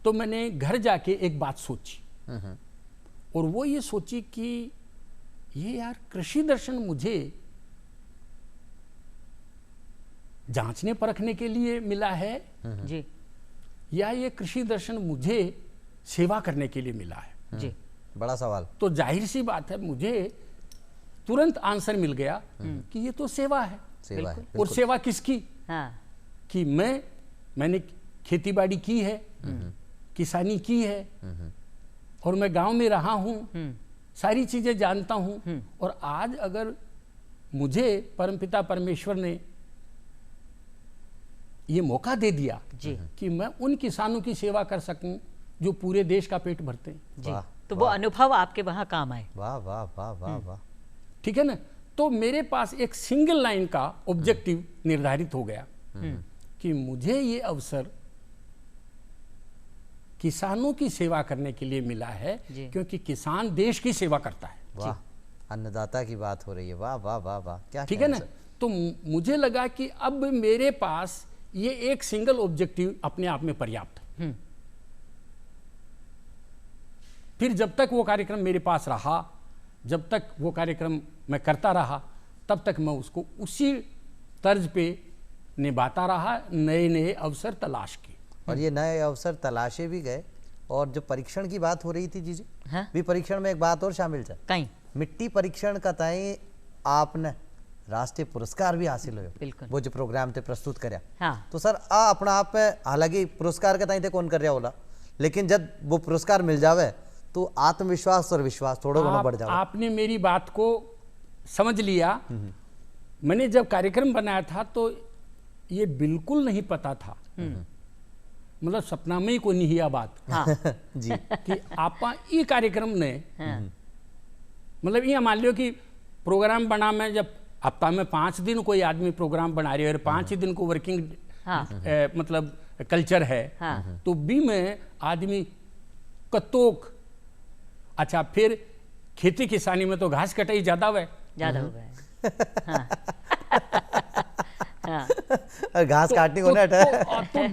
Speaker 4: तो मैंने घर जाके एक बात सोची और वो ये सोची कि ये यार कृषि दर्शन मुझे जांचने परखने के लिए मिला है
Speaker 3: जी,
Speaker 4: या ये कृषि दर्शन मुझे सेवा करने के लिए मिला है
Speaker 3: जी।
Speaker 2: बड़ा सवाल।
Speaker 4: तो जाहिर सी बात है मुझे तुरंत आंसर मिल गया कि ये तो सेवा है।
Speaker 2: सेवा है।
Speaker 4: और सेवा किसकी? कि मैंने खेती बाड़ी की है, किसानी की है, और मैं गांव में रहा हूं, सारी चीजें जानता हूं। और आज अगर मुझे परमपिता परमेश्वर ने ये मौका दे दिया कि मैं उन किसानों की सेवा कर सकूं जो पूरे देश का पेट भरते हैं
Speaker 3: जी, तो वो अनुभव आपके वहां काम आए।
Speaker 2: वाह वाह वाह वाह वाह।
Speaker 4: ठीक है ना? तो मेरे पास एक सिंगल लाइन का ऑब्जेक्टिव निर्धारित हो गया कि मुझे ये अवसर किसानों की सेवा करने के लिए मिला है, क्योंकि किसान देश की सेवा करता है।
Speaker 2: वाह, अन्नदाता की बात हो रही है। वाह वाह वाह वाह, क्या
Speaker 4: ठीक है ना? तो मुझे लगा कि अब मेरे पास ये एक सिंगल ऑब्जेक्टिव अपने आप में पर्याप्त है। फिर जब तक वो कार्यक्रम मेरे पास रहा, जब तक वो कार्यक्रम मैं करता रहा, तब तक मैं उसको उसी तर्ज पे निभाता रहा, नए नए अवसर तलाश किए
Speaker 2: और ये नए अवसर तलाशे भी गए। और जो परीक्षण की बात हो रही थी जी भी परीक्षण में एक बात और शामिल है, कहीं मिट्टी परीक्षण का ताई आपने राष्ट्रीय पुरस्कार भी हासिल हो, वो जो प्रोग्राम थे प्रस्तुत करया। हाँ। तो सर अपना आप हालांकि पुरस्कार का ताई थे कौन कर रहा होला, लेकिन जब वो पुरस्कार मिल जावे तो आत्मविश्वास और विश्वास थोड़ा घना बढ़ जाए।
Speaker 4: आपने मेरी बात को समझ लिया। मैंने जब कार्यक्रम बनाया था तो ये बिल्कुल नहीं पता था, मतलब सपना में ही कोई नहीं है बात। हाँ। जी कि आप ये कार्यक्रम ने मतलब ये मान लियो कि प्रोग्राम बना में जब हफ्ता में 5 दिन कोई आदमी प्रोग्राम बना रही है और 5 ही दिन को वर्किंग मतलब कल्चर है। हाँ। तो भी में आदमी कतोक अच्छा फिर खेती किसानी में तो घास कटाई ज्यादा हुआ
Speaker 2: घास काटने को
Speaker 4: तो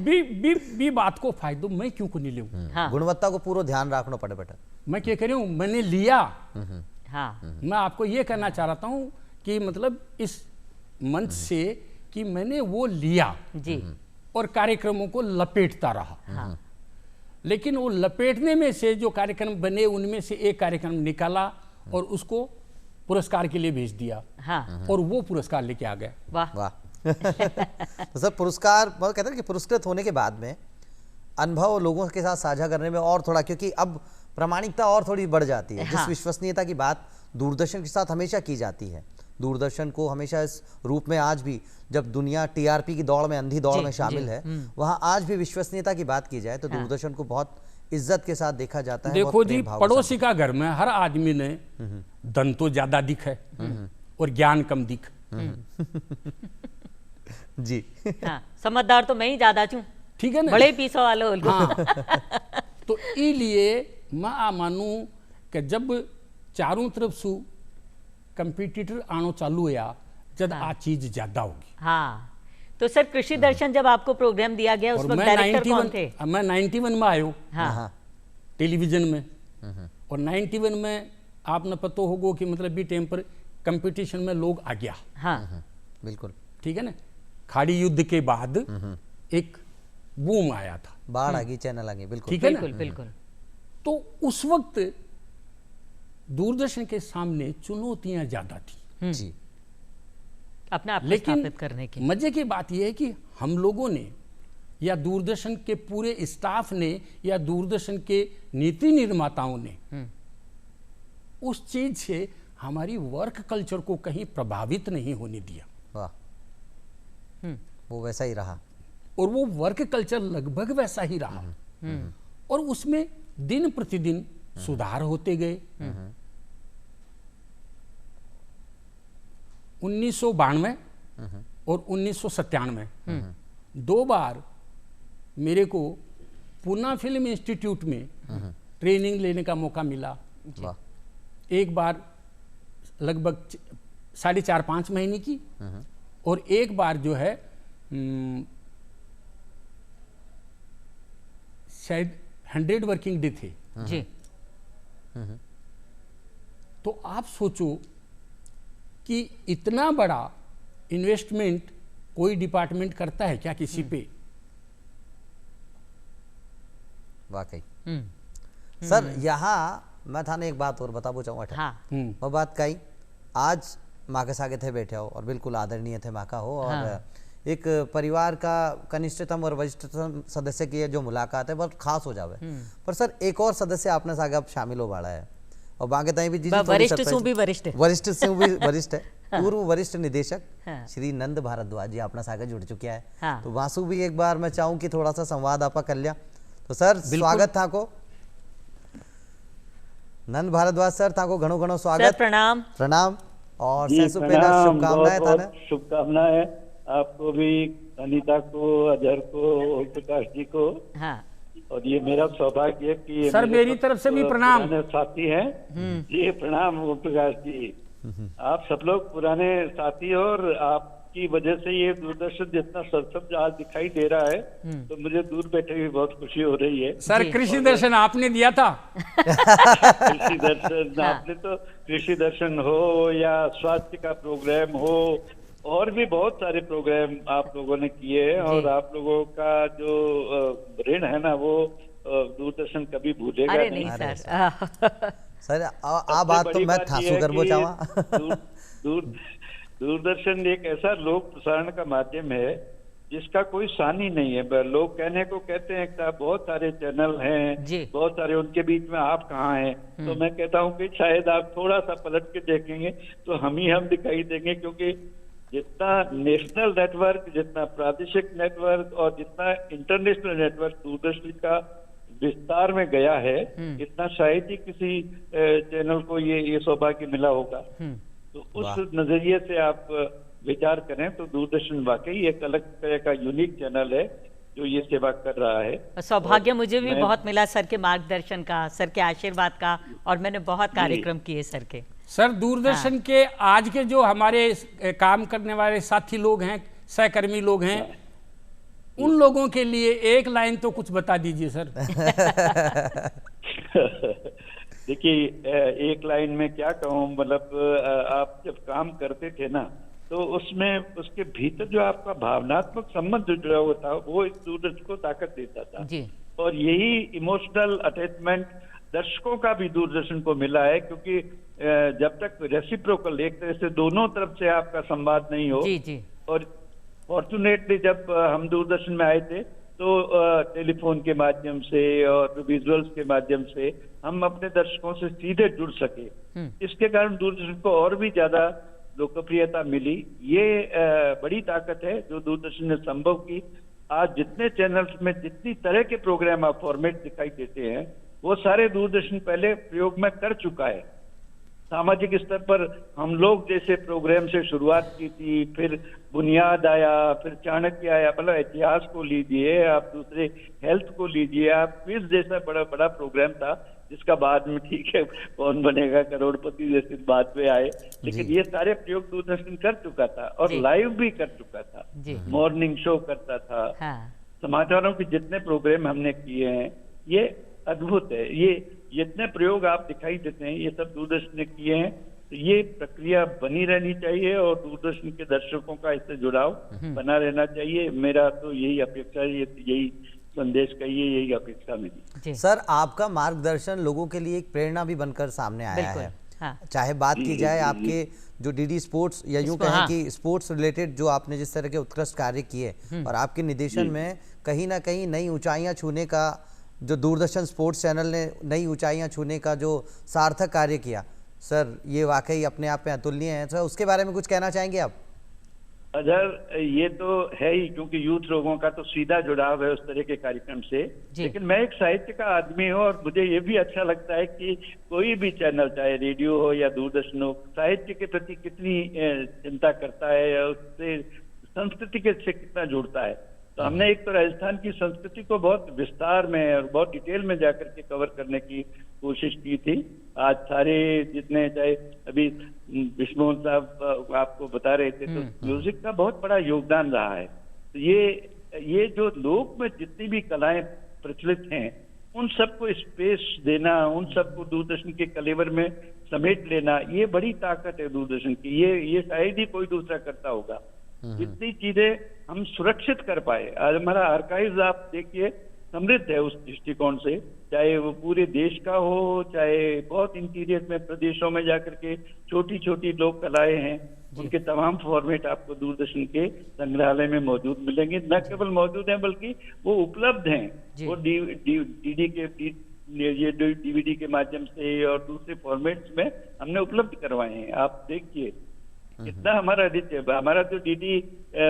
Speaker 4: भी बात को फायदो मैं क्यों को नहीं लूं।
Speaker 2: हाँ। गुणवत्ता को पूरा ध्यान रखना पड़े बेटा।
Speaker 4: मैं क्या कह रही हूं, मैंने लिया। हाँ। मैं आपको ये कहना चाह रहा हूं कि मतलब इस मंच से कि मैंने वो लिया जी और कार्यक्रमों को लपेटता रहा। हाँ। लेकिन वो लपेटने में से जो कार्यक्रम बने उनमें से एक कार्यक्रम निकाला और उसको पुरस्कार के लिए भेज दिया। हाँ। और वो पुरस्कार लेके आ गया।
Speaker 2: वाह वाह। तो सर पुरस्कार कहते हैं कि पुरस्कृत होने के बाद में अनुभव लोगों के साथ साझा करने में और थोड़ा, क्योंकि अब प्रामाणिकता और थोड़ी बढ़ जाती है। हाँ। जिस विश्वसनीयता की बात दूरदर्शन के साथ हमेशा की जाती है, दूरदर्शन को हमेशा इस रूप में आज भी जब दुनिया टीआरपी की दौड़ में, अंधी दौड़ में शामिल है, वहां आज भी विश्वसनीयता की बात की जाए तो दूरदर्शन को बहुत इज्जत के साथ देखा जाता है।
Speaker 4: देखो जी, पड़ोसी का घर में हर आदमी ने धन तो ज्यादा दिख है और ज्ञान कम दिख
Speaker 3: जी। हाँ, समझदार तो मैं ही ज्यादा छू,
Speaker 4: ठीक है ना,
Speaker 3: बड़े पीसो वाले।
Speaker 4: हाँ। तो इसलिए मैं मानू कि जब चारों तरफ से कंपटीटर आनो चालू हुआ जब आ चीज ज्यादा होगी।
Speaker 3: हाँ। तो सर कृषि दर्शन जब आपको प्रोग्राम दिया गया उस वक्त डायरेक्टर कौन थे?
Speaker 4: मैं 91 में आयो।
Speaker 3: हाँ।
Speaker 4: टेलीविजन में। और 91 में आपने पता होगा कि मतलब भी टाइम पर कंपटीशन में लोग आ गया।
Speaker 2: हाँ। बिल्कुल
Speaker 4: ठीक है ना, खाड़ी युद्ध के बाद एक बूम आया था,
Speaker 2: बाढ़ आ गई, चैनल आ गई। बिल्कुल
Speaker 4: ठीक है ना,
Speaker 3: बिल्कुल।
Speaker 4: तो उस वक्त दूरदर्शन के सामने चुनौतियां ज्यादा थी
Speaker 3: जी, अपने आप को स्थापित करने की।
Speaker 4: मजे की बात यह है कि हम लोगों ने या दूरदर्शन के पूरे स्टाफ ने या दूरदर्शन के नीति निर्माताओं ने उस चीज से हमारी वर्क कल्चर को कहीं प्रभावित नहीं होने दिया।
Speaker 2: वाह। वो वैसा ही रहा
Speaker 4: और वो वर्क कल्चर लगभग वैसा ही रहा। और उसमें दिन प्रतिदिन सुधार होते गए। 1992 और 1997 2 बार मेरे को पूना फिल्म इंस्टीट्यूट में ट्रेनिंग लेने का मौका मिला। एक बार लगभग 4.5-5 महीने की और एक बार जो है शायद 100 वर्किंग डे थे
Speaker 3: जी।
Speaker 4: तो आप सोचो कि इतना बड़ा इन्वेस्टमेंट कोई डिपार्टमेंट करता है क्या किसी पे?
Speaker 2: वाकई। सर यहाँ मैं थाने एक बात और बताबो चाहूँगा।
Speaker 3: हाँ।
Speaker 2: वो बात कही आज माँ के सागे थे बैठे हो और बिल्कुल आदरणीय थे माँ का हो। और हाँ। एक परिवार का कनिष्ठतम और वरिष्ठतम सदस्य की जो मुलाकात है बहुत खास हो जावे। पर सर एक और सदस्य आपने सागे अब शामिल हो बाड़ा है और बागे ताई भी
Speaker 3: वरिष्ठ से भी वरिष्ठ
Speaker 2: है। पूर्व वरिष्ठ निदेशक श्री नंद भारद्वाज जी अपना सागे जुड़ चुके हैं। हाँ। तो वासु भी एक बार मैं चाहूँ कि थोड़ा सा संवाद आपा कर लिया। तो सर स्वागत था को नंद भारद्वाज सर, था को घणो घणो स्वागत।
Speaker 3: प्रणाम
Speaker 2: प्रणाम और शुभकामनाएं।
Speaker 1: शुभकामनाएं आपको भी, अनीता को, अजहर को, प्रकाश जी को।
Speaker 3: हाँ।
Speaker 1: और ये मेरा सौभाग्य है कि
Speaker 4: सर मेरी तरफ से भी प्रणाम।
Speaker 1: साथी हैं जी। प्रणाम प्रकाश जी, आप सब लोग पुराने साथी हो और आपकी वजह से ये दूरदर्शन जितना सरसब्ज आज दिखाई दे रहा है तो मुझे दूर बैठे भी बहुत खुशी हो रही है।
Speaker 4: सर कृषि दर्शन आपने दिया था।
Speaker 1: कृषि दर्शन आपने तो कृषि दर्शन हो या स्वास्थ्य का प्रोग्राम हो
Speaker 5: और भी बहुत सारे प्रोग्राम आप लोगों ने किए हैं, और आप लोगों का जो ऋण है ना वो दूरदर्शन कभी भूलेगा
Speaker 3: अरे
Speaker 5: नहीं
Speaker 2: सर आ बात तो मैं थासू कर बोचावा।
Speaker 5: दूरदर्शन एक ऐसा लोक प्रसारण का माध्यम है जिसका कोई सानी नहीं है। लोग कहने को कहते हैं कि बहुत सारे चैनल हैं, बहुत सारे, उनके बीच में आप कहाँ हैं? तो मैं कहता हूँ कि शायद आप थोड़ा सा पलट के देखेंगे तो हम दिखाई देंगे, क्योंकि जितना नेशनल नेटवर्क, जितना प्रादेशिक नेटवर्क और जितना इंटरनेशनल नेटवर्क दूरदर्शन का विस्तार में गया है, इतना शायद ही किसी चैनल को ये सौभाग्य मिला होगा। तो उस नजरिए से आप विचार करें तो दूरदर्शन वाकई एक अलग तरह का यूनिक चैनल है जो ये सेवा कर रहा है।
Speaker 3: सौभाग्य मुझे भी बहुत मिला सर के मार्गदर्शन का, सर के आशीर्वाद का, और मैंने बहुत कार्यक्रम किए सर के।
Speaker 4: सर दूरदर्शन के आज के जो हमारे काम करने वाले साथी लोग हैं, सहकर्मी लोग हैं, उन लोगों के लिए एक लाइन तो कुछ बता दीजिए सर।
Speaker 5: देखिए, एक लाइन में क्या कहूँ, मतलब आप जब काम करते थे ना तो उसमें उसके भीतर जो आपका भावनात्मक संबंध जुड़ा हुआ था वो इस दूरदर्शन को ताकत देता था जी। और यही इमोशनल अटैचमेंट दर्शकों का भी दूरदर्शन को मिला है, क्योंकि जब तक रेसिप्रोकल, एक तरह से दोनों तरफ से आपका संवाद नहीं हो जी। और फॉर्चुनेटली जब हम दूरदर्शन में आए थे तो टेलीफोन के माध्यम से और विजुअल्स के माध्यम से हम अपने दर्शकों से सीधे जुड़ सके। इसके कारण दूरदर्शन को और भी ज्यादा लोकप्रियता मिली। ये बड़ी ताकत है जो दूरदर्शन ने संभव की। आज जितने चैनल्स में जितनी तरह के प्रोग्राम आप फॉर्मेट दिखाई देते हैं वो सारे दूरदर्शन पहले प्रयोग में कर चुका है। सामाजिक स्तर पर हम लोग जैसे प्रोग्राम से शुरुआत की थी, फिर बुनियाद आया, फिर चाणक्य आया, मतलब इतिहास को लीजिए आप, दूसरे हेल्थ को लीजिए आप, क्विज जैसा बड़ा बड़ा प्रोग्राम था जिसका बाद में ठीक है कौन बनेगा करोड़पति जैसे बाद में आए, लेकिन ये सारे प्रयोग दूरदर्शन कर चुका था और लाइव भी कर चुका था, मॉर्निंग शो करता था। समाचारों के जितने प्रोग्राम हमने किए हैं ये अद्भुत है। ये जितने प्रयोग आप दिखाई देते हैं ये सब दूरदर्शन ने किए हैं। तो ये प्रक्रिया बनी रहनी चाहिए और दूरदर्शन के दर्शकों का इससे जुड़ाव बना रहना चाहिए। मेरा तो यही अपेक्षा है, यही संदेश कहिए, यही अपेक्षा मेरी।
Speaker 2: सर आपका मार्गदर्शन लोगों के लिए एक प्रेरणा भी बनकर सामने आया है। चाहे बात की जाए आपके जो डीडी स्पोर्ट्स या यूं कहें कि स्पोर्ट्स रिलेटेड जो आपने जिस तरह के उत्कृष्ट कार्य किए और आपके निर्देशन में कहीं ना कहीं नई ऊंचाइयां छूने का, जो दूरदर्शन स्पोर्ट्स चैनल ने नई ऊंचाइयां छूने का जो सार्थक कार्य किया, सर ये वाकई अपने आप में अतुलनीय है। सर उसके बारे में कुछ कहना चाहेंगे आप?
Speaker 5: अगर ये तो है ही, क्योंकि यूथ लोगों का तो सीधा जुड़ाव है उस तरह के कार्यक्रम से। लेकिन मैं एक साहित्य का आदमी हूँ और मुझे ये भी अच्छा लगता है कि कोई भी चैनल, चाहे रेडियो हो या दूरदर्शन हो, साहित्य के प्रति कितनी चिंता करता है या उससे संस्कृति के से कितना जुड़ता है। तो हमने एक तो राजस्थान की संस्कृति को बहुत विस्तार में और बहुत डिटेल में जाकर के कवर करने की कोशिश की थी। आज सारे जितने, चाहे अभी बिश्नोई साहब आपको बता रहे थे, तो म्यूजिक का बहुत बड़ा योगदान रहा है। तो ये जो लोक में जितनी भी कलाएं प्रचलित हैं उन सबको स्पेस देना, उन सबको दूरदर्शन के कलेवर में समेट लेना, ये बड़ी ताकत है दूरदर्शन की। ये शायद ही कोई दूसरा करता होगा। जितनी चीजें हम सुरक्षित कर पाए, आज हमारा आर्काइव्स आप देखिए समृद्ध है उस दृष्टिकोण से, चाहे वो पूरे देश का हो, चाहे बहुत इंटीरियर में प्रदेशों में जाकर के छोटी छोटी लोक कलाएं हैं, उनके तमाम फॉर्मेट आपको दूरदर्शन के संग्रहालय में मौजूद मिलेंगे। न केवल मौजूद हैं बल्कि वो उपलब्ध हैं। वो डीवीडी के माध्यम से और दूसरे फॉर्मेट्स में हमने उपलब्ध करवाए हैं। आप देखिए इतना हमारा जो डीडी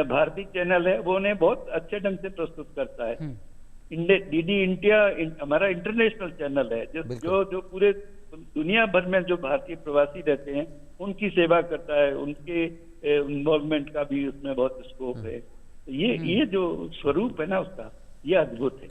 Speaker 5: भारतीय चैनल है वो उन्हें बहुत अच्छे ढंग से प्रस्तुत करता है। डीडी इंडिया हमारा इंटरनेशनल चैनल है जो पूरे दुनिया भर में जो भारतीय प्रवासी रहते हैं उनकी सेवा करता है, उनके इन्वॉल्वमेंट का भी उसमें बहुत स्कोप है। तो ये जो स्वरूप है ना उसका, ये अद्भुत है।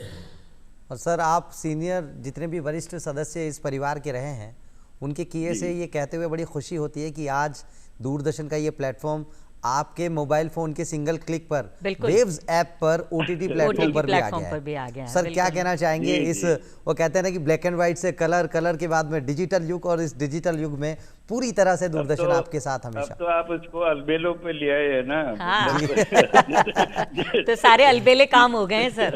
Speaker 2: और सर आप सीनियर जितने भी वरिष्ठ सदस्य इस परिवार के रहे हैं उनके किए से ये कहते हुए बड़ी खुशी होती है कि आज दूरदर्शन का ये प्लेटफॉर्म आपके मोबाइल फोन के सिंगल क्लिक पर वेव्स ऐप पर ओटीटी प्लेटफॉर्म पर भी आ गया है। सर क्या कहना चाहेंगे इस, वो कहते हैं ना कि ब्लैक एंड व्हाइट से कलर के बाद में डिजिटल युग, और इस डिजिटल युग में पूरी तरह से दूरदर्शन आपके साथ हमेशा।
Speaker 5: अब तो आप इसको अलबेलों पे ले आए हैं ना।
Speaker 3: हाँ। तो सारे अलबेले काम हो गए हैं सर।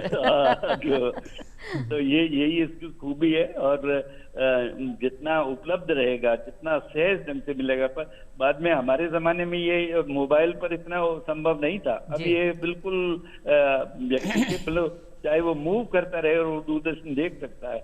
Speaker 5: तो यही इसकी खूबी है। और जितना उपलब्ध रहेगा, जितना सहज ढंग से मिलेगा, पर बाद में हमारे जमाने में ये मोबाइल पर इतना संभव नहीं था। अब ये बिल्कुल व्यक्ति के चाहे वो मूव करता रहे और वो दूरदर्शन देख सकता है।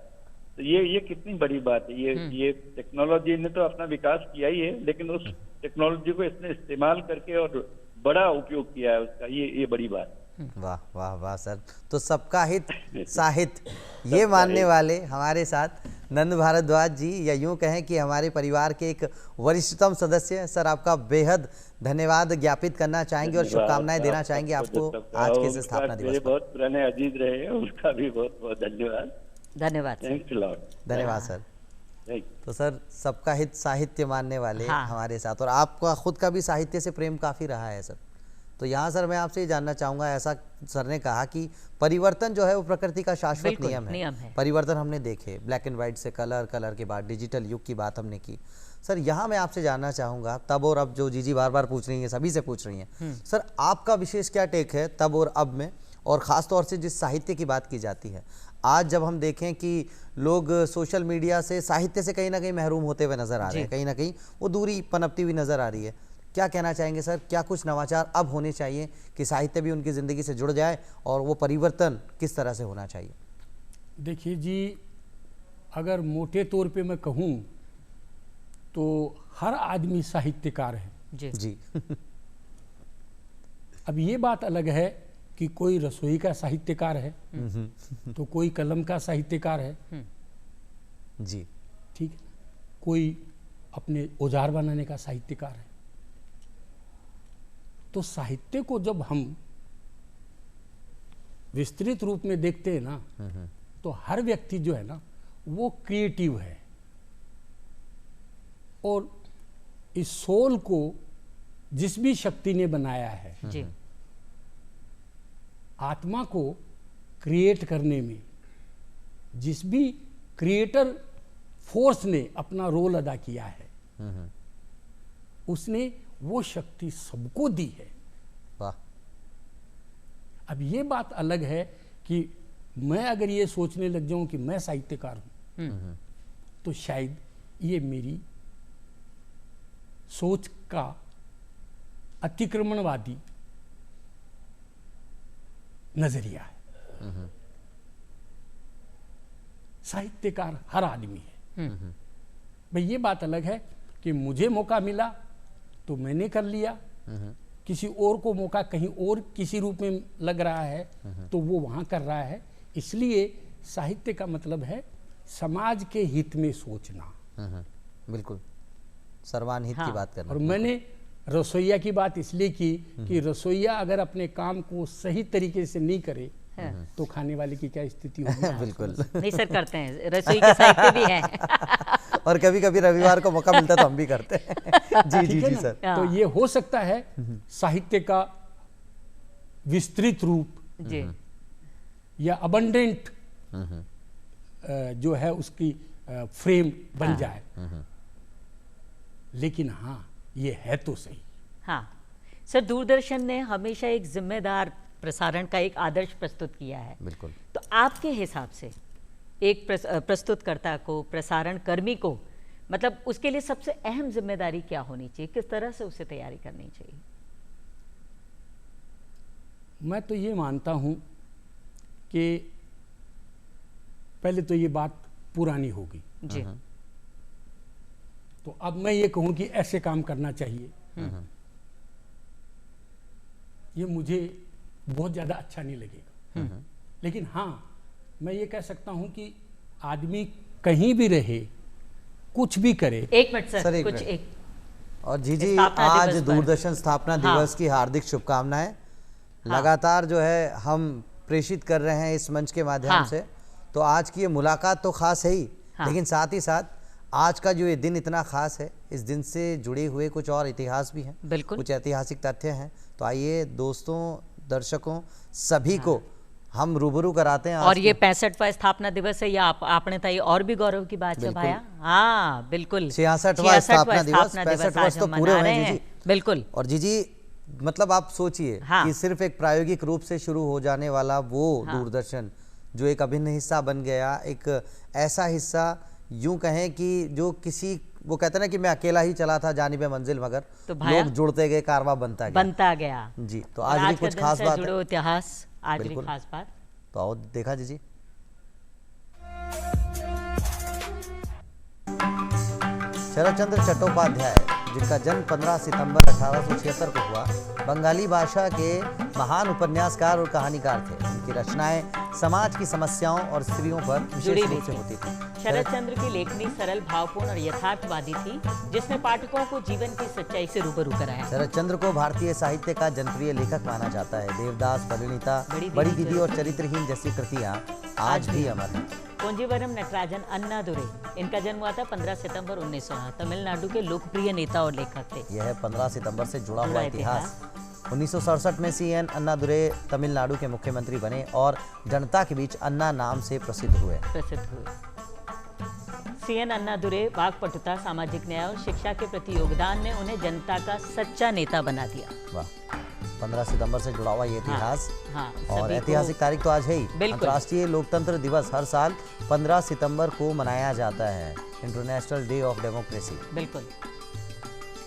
Speaker 5: तो ये कितनी बड़ी बात है। ये टेक्नोलॉजी ने तो अपना विकास किया ही है, लेकिन उस टेक्नोलॉजी को इसने इस्तेमाल करके और बड़ा उपयोग किया है उसका, ये बड़ी बात।
Speaker 2: वाह वाह वाह सर। तो सबका हित साहित्य ये मानने वाले हमारे साथ नंद भारद्वाज जी, या यूँ कहें कि हमारे परिवार के एक वरिष्ठतम सदस्य। सर आपका बेहद धन्यवाद ज्ञापित करना चाहेंगे और शुभकामनाएं देना चाहेंगे आपको आज के इस स्थापना दिवस पर।
Speaker 5: बहुत पुराने अजीज रहे हैं, उसका भी बहुत बहुत धन्यवाद।
Speaker 3: धन्यवाद,
Speaker 2: धन्यवाद सर। तो सर सबका हित साहित्य मानने वाले हमारे साथ, और आपका खुद का भी साहित्य से प्रेम काफ़ी रहा है सर। तो यहाँ सर मैं आपसे ये जानना चाहूँगा, ऐसा सर ने कहा कि परिवर्तन जो है वो प्रकृति का शाश्वत नियम है। परिवर्तन हमने देखे, ब्लैक एंड वाइट से कलर, कलर के बाद डिजिटल युग की बात हमने की। सर यहाँ मैं आपसे जानना चाहूँगा, तब और अब, जो जीजी बार बार पूछ रही हैं, सभी से पूछ रही हैं, सर आपका विशेष क्या टेक है तब और अब में, और ख़ास तौर से जिस साहित्य की बात की जाती है आज, जब हम देखें कि लोग सोशल मीडिया से साहित्य से कहीं ना कहीं महरूम होते हुए नज़र आ रहे हैं, कहीं ना कहीं वो दूरी पनपती हुई नज़र आ रही है, क्या कहना चाहेंगे सर? क्या कुछ नवाचार अब होने चाहिए कि साहित्य भी उनकी ज़िंदगी से जुड़ जाए, और वो परिवर्तन किस तरह से होना चाहिए?
Speaker 4: देखिए जी, अगर मोटे तौर पे मैं कहूँ तो हर आदमी साहित्यकार है
Speaker 2: जी।
Speaker 4: अब ये बात अलग है कि कोई रसोई का साहित्यकार है तो कोई कलम का साहित्यकार है
Speaker 2: जी,
Speaker 4: ठीक है, कोई अपने औजार बनाने का साहित्यकार है। तो साहित्य को जब हम विस्तृत रूप में देखते हैं ना, तो हर व्यक्ति जो है ना वो क्रिएटिव है, और इस सोल को जिस भी शक्ति ने बनाया है
Speaker 3: जी,
Speaker 4: आत्मा को क्रिएट करने में जिस भी क्रिएटर फोर्स ने अपना रोल अदा किया है, उसने वो शक्ति सबको दी है।
Speaker 2: वाह।
Speaker 4: अब ये बात अलग है कि मैं अगर ये सोचने लग जाऊं कि मैं साहित्यकार हूं, तो शायद ये मेरी सोच का अतिक्रमणवादी नजरिया है। साहित्यकार हर आदमी है। भाई ये बात अलग है कि मुझे मौका मिला तो मैंने कर लिया, किसी और को मौका कहीं और किसी रूप में लग रहा है तो वो वहां कर रहा है। इसलिए साहित्य का मतलब है समाज के हित में सोचना।
Speaker 2: बिल्कुल, सर्वान हित की बात करना।
Speaker 4: और मैंने रसोइया की बात इसलिए की कि रसोइया अगर अपने काम को सही तरीके से नहीं करे तो खाने वाले की क्या स्थिति होगी।
Speaker 2: बिल्कुल
Speaker 3: नहीं सर, करते हैं, रसोई के साहित्य भी है।
Speaker 2: और कभी कभी रविवार को मौका मिलता तो हम भी करते हैं। जी जी जी सर।
Speaker 4: तो ये हो सकता है साहित्य का विस्तृत रूप
Speaker 3: जी,
Speaker 4: या अबंडेंट जो है उसकी फ्रेम बन जाए, लेकिन हाँ ये है तो सही।
Speaker 3: हाँ सर, दूरदर्शन ने हमेशा एक जिम्मेदार प्रसारण का एक आदर्श प्रस्तुत किया है।
Speaker 2: बिल्कुल।
Speaker 3: तो आपके हिसाब से एक प्रस्तुतकर्ता को, प्रसारण कर्मी को, मतलब उसके लिए सबसे अहम जिम्मेदारी क्या होनी चाहिए, किस तरह से उसे तैयारी करनी चाहिए?
Speaker 4: मैं तो ये मानता हूँ कि पहले तो ये बात पुरानी होगी
Speaker 3: जी,
Speaker 4: तो अब मैं ये कहूँ कि ऐसे काम करना चाहिए, ये मुझे बहुत ज़्यादा अच्छा नहीं लगेगा। लेकिन हाँ मैं ये कह सकता हूँ कि आदमी कहीं भी रहे, कुछ भी करे।
Speaker 3: एक मिनट सर,
Speaker 2: एक
Speaker 3: कुछ
Speaker 2: मिनट।
Speaker 3: एक
Speaker 2: और जी आज दूरदर्शन स्थापना दिवस की हार्दिक शुभकामनाएं। लगातार जो है हम प्रेषित कर रहे हैं इस मंच के माध्यम से। तो आज की ये मुलाकात तो खास है ही, लेकिन साथ ही साथ आज का जो ये दिन इतना खास है, इस दिन से जुड़े हुए कुछ और इतिहास भी हैं,
Speaker 3: बिल्कुल
Speaker 2: कुछ ऐतिहासिक तथ्य हैं। तो आइए दोस्तों, दर्शकों, सभी को हम रूबरू कराते हैं।
Speaker 3: और ये 65वां स्थापना दिवस है, या आपने तो ये और भी गौरव की बात है भाया। हाँ बिल्कुल,
Speaker 2: 66वां स्थापना दिवस, 65 वर्ष तो पूरे हुए हैं जी।
Speaker 3: बिल्कुल।
Speaker 2: और जी मतलब आप सोचिए कि सिर्फ एक प्रायोगिक रूप से शुरू हो जाने वाला वो दूरदर्शन जो एक अभिन्न हिस्सा बन गया, एक ऐसा हिस्सा यूं कहें कि जो किसी, वो कहते हैं ना कि मैं अकेला ही चला था जानिबे मंजिल, मगर तो लोग जुड़ते गए, कारवां बनता गया जी। तो आज भी कुछ खास बात है,
Speaker 3: इतिहास आज भी खास बात।
Speaker 2: तो आओ देखा जी। शरद चंद्र चट्टोपाध्याय, जिनका जन्म 15 सितंबर 1876 को हुआ, बंगाली भाषा के महान उपन्यासकार और कहानीकार थे। उनकी रचनाएं समाज की समस्याओं और स्त्रियों पर विशेष रूप से होती थी।
Speaker 3: शरद चंद्र की लेखनी सरल, भावपूर्ण और यथार्थवादी थी, जिसने पाठकों को जीवन की सच्चाई से रूबरू कराया।
Speaker 2: शरद चंद्र को भारतीय साहित्य का जनप्रिय लेखक माना जाता है। देवदास, परिणीता, बड़ी दीदी और चरित्रहीन जैसी कृतियां आज भी अमर हैं।
Speaker 3: कोंजीवरम नटराजन अन्नादुरै, इनका जन्म हुआ था 15 सितंबर 1900। तमिलनाडु के लोकप्रिय नेता और लेखक थे।
Speaker 2: यह है 15 सितंबर से जुड़ा हुआ इतिहास। 1967 में CN अन्नादुरै तमिलनाडु के मुख्यमंत्री बने और जनता के बीच अन्ना नाम से प्रसिद्ध हुए।
Speaker 3: CN अन्नादुरै वाक्पटुता, सामाजिक न्याय और शिक्षा के प्रति योगदान ने उन्हें जनता का सच्चा नेता बना दिया।
Speaker 2: वाह, 15 सितंबर से जुड़ा हुआ ये इतिहास। और ऐतिहासिक तारीख तो आज है ही। अंतर्राष्ट्रीय लोकतंत्र दिवस हर साल 15 सितंबर को मनाया जाता है, इंटरनेशनल डे ऑफ डेमोक्रेसी।
Speaker 3: बिल्कुल,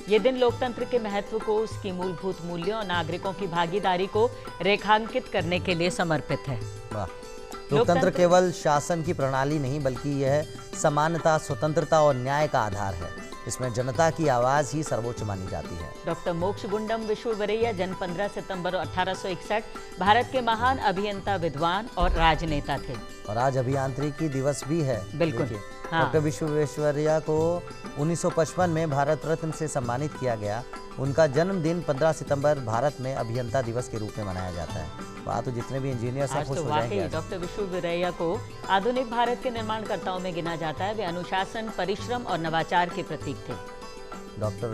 Speaker 3: ये दिन लोकतंत्र के महत्व को, उसकी मूलभूत मूल्यों और नागरिकों की भागीदारी को रेखांकित करने के लिए समर्पित है।
Speaker 2: वाह, लोकतंत्र केवल शासन की प्रणाली नहीं, बल्कि यह समानता, स्वतंत्रता और न्याय का आधार है। इसमें जनता की आवाज ही सर्वोच्च मानी जाती है।
Speaker 3: डॉक्टर मोक्षगुंडम विश्वेश्वरैया, जन्म 15 सितंबर 1861, भारत के महान अभियंता, विद्वान और राजनेता थे।
Speaker 2: और आज अभियांत्रिकी दिवस भी है।
Speaker 3: बिल्कुल।
Speaker 2: डॉक्टर विश्वेश्वरैया को 1955 में भारत रत्न से सम्मानित किया गया। उनका जन्मदिन 15 सितंबर भारत में अभियंता दिवस के रूप में मनाया जाता है। वहाँ तो जितने भी इंजीनियर सब खुश हो जाएंगे।
Speaker 3: डॉक्टर विश्वेश्वरैया को आधुनिक भारत के निर्माणकर्ताओं में गिना जाता है। वे अनुशासन, परिश्रम और नवाचार के प्रतीक थे।
Speaker 2: डॉक्टर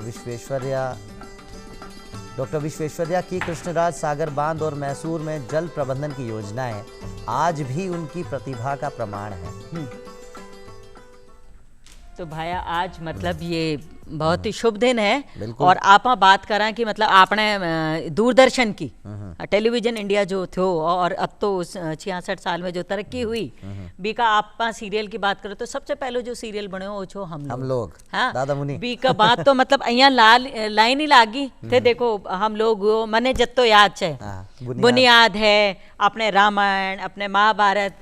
Speaker 2: विश्वेश्वरैया की कृष्णराज सागर बांध और मैसूर में जल प्रबंधन की योजनाएं आज भी उनकी प्रतिभा का प्रमाण है।
Speaker 3: तो भाया आज मतलब ये बहुत ही शुभ दिन है। और आप बात करें कि मतलब आपने दूरदर्शन की, टेलीविजन इंडिया जो थो, और अब तो 66 साल में जो तरक्की हुई बीका, आप सीरियल की बात करो तो सबसे पहले जो सीरियल बने हो छो हम लोग। हाँ,
Speaker 2: दादा मुनि
Speaker 3: बीका बात तो मतलब अहिया लाइन ही लागी थे। देखो हम लोग मने जत्तो याद है, बुनियाद है, अपने रामायण, अपने महाभारत,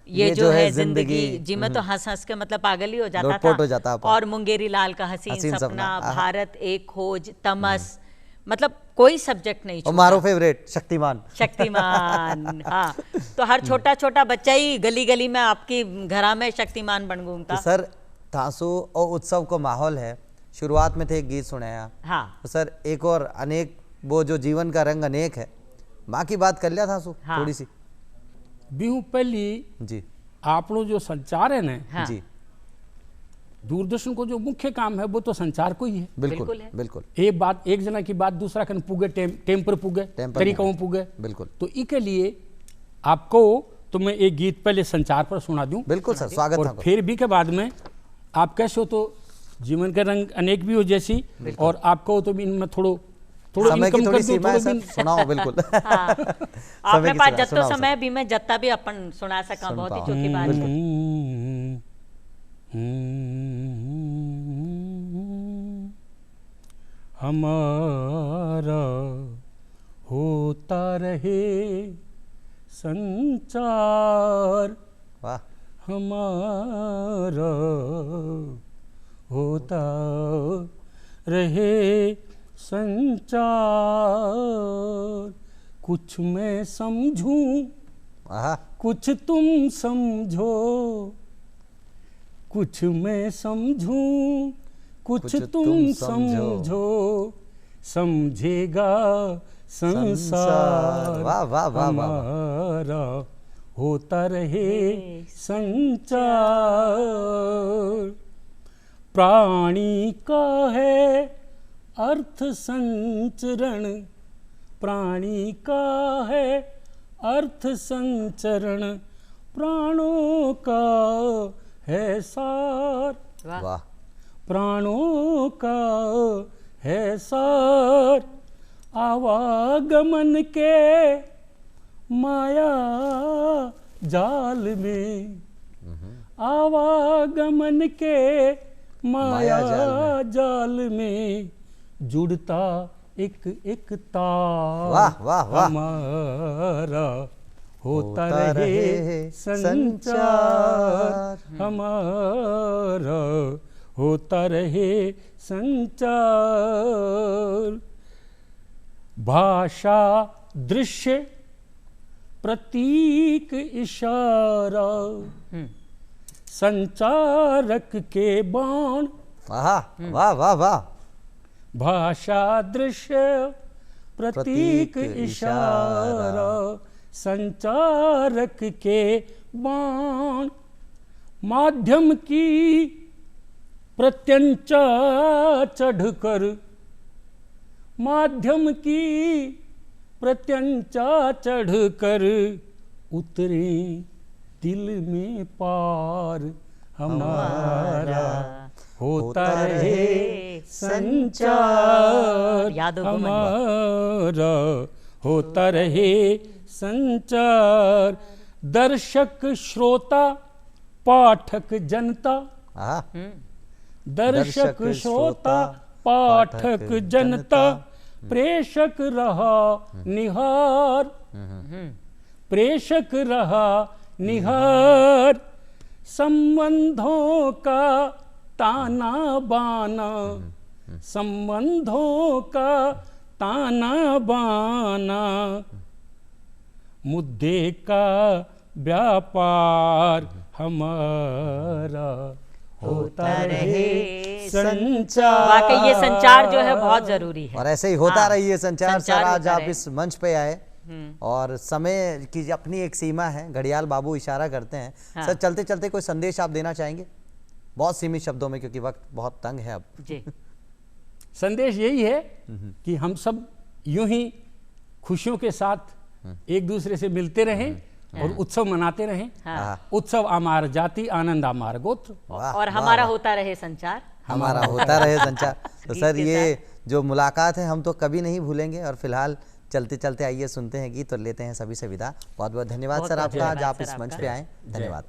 Speaker 3: ये जो है जिंदगी जी में तो हंस हंस के मतलब पागल ही हो जाता था। और मुंगेरी लाल का हसीन सपना, भारत एक खोज, तमस, मतलब कोई सब्जेक्ट नहीं
Speaker 2: छूटा। मारो फेवरेट शक्तिमान।
Speaker 3: हाँ, तो हर छोटा छोटा बच्चा ही गली गली में आपकी घरा में शक्तिमान बन घूमता।
Speaker 2: तो सर तासु और उत्सव को माहौल है। शुरुआत में थे एक गीत सुनाया।
Speaker 3: हाँ,
Speaker 2: तो सर एक और अनेक, वो जो जीवन का रंग अनेक है, माँ की बात कर लिया था थोड़ी सी।
Speaker 4: बिहू पहली
Speaker 2: जी,
Speaker 4: आपनो जो संचार है ना।
Speaker 3: हाँ।
Speaker 2: जी,
Speaker 4: दूरदर्शन को जो मुख्य काम है वो तो संचार को ही है।
Speaker 2: बिल्कुल।
Speaker 4: एक जना की बात दूसरा कन पुगे, टेम पर पुगे, तरीकों पुगे।
Speaker 2: बिल्कुल।
Speaker 4: तो इसके लिए आपको तो मैं एक गीत पहले संचार पर सुना दूं।
Speaker 2: बिल्कुल सर, स्वागत है।
Speaker 4: और फिर भी के बाद में आप कैसे हो तो जीवन का रंग अनेक भी हो जैसी, और आपको तो इनमें थोड़ो
Speaker 2: समय की थोड़ी सीमा है सर, सुनाओ। बिल्कुल।
Speaker 3: हाँ। आपने पास जत्तो समय भी मैं जत्ता भी अपन सुना सका, बहुत ही छोटी बात है।
Speaker 4: हमारा होता रहे संचार,
Speaker 2: वाह,
Speaker 4: हमारा होता रहे संचार, कुछ मैं समझूं, कुछ तुम समझो, कुछ मैं समझूं, कुछ तुम समझो, समझेगा संसार।
Speaker 2: वाह वाह वाह,
Speaker 4: हमारा होता रहे संचार, प्राणी का है अर्थ संचरण, प्राणी का है अर्थ संचरण प्राणों का है सार।
Speaker 2: वाह।
Speaker 4: प्राणों का है सार, आवागमन के माया जाल में, आवागमन के माया जाल में जुड़ता एक एक तार।
Speaker 2: वाह वाह वाह।
Speaker 4: हमारा होता रहे संचार, हमारा होता रहे संचार। भाषा दृश्य प्रतीक इशारा, संचारक के बाण।
Speaker 2: वाह वाह वाह।
Speaker 4: भाषा दृश्य प्रतीक इशारा, संचारक के बाण। माध्यम की प्रत्यंचा चढ़कर, माध्यम की प्रत्यंचा चढ़कर उतरे दिल में पार। हमारा होता रहे संचार, हमारा होता रहे संचार। दर्शक श्रोता पाठक जनता, दर्शक श्रोता पाठक जनता, प्रेषक रहा निहार, प्रेषक रहा निहार। संबंधों का ताना बाना, संबंधों का ताना बाना, मुद्दे का व्यापार। हमारा होता रहे संचार।
Speaker 3: वाकई ये संचार जो है बहुत जरूरी है,
Speaker 2: और ऐसे ही होता रही है संचार। सर आज आप इस मंच पे आए और समय की अपनी एक सीमा है, घड़ियाल बाबू इशारा करते हैं। सर चलते चलते कोई संदेश आप देना चाहेंगे, बहुत सीमित शब्दों में, क्योंकि वक्त बहुत तंग है अब
Speaker 3: जी।
Speaker 4: संदेश यही है कि हम सब यूं ही खुशियों के साथ एक दूसरे से मिलते रहें और उत्सव मनाते रहें। उत्सव आमार जाति, आनंद आमार गोत्र,
Speaker 3: और हमारा होता रहे संचार,
Speaker 2: हमारा होता रहे संचार। तो सर ये जो मुलाकात है हम तो कभी नहीं भूलेंगे। और फिलहाल चलते चलते आइए सुनते हैं गीत और लेते हैं सभी से विदा। बहुत बहुत धन्यवाद सर आपका, आज आप इस मंच पे आए। धन्यवाद।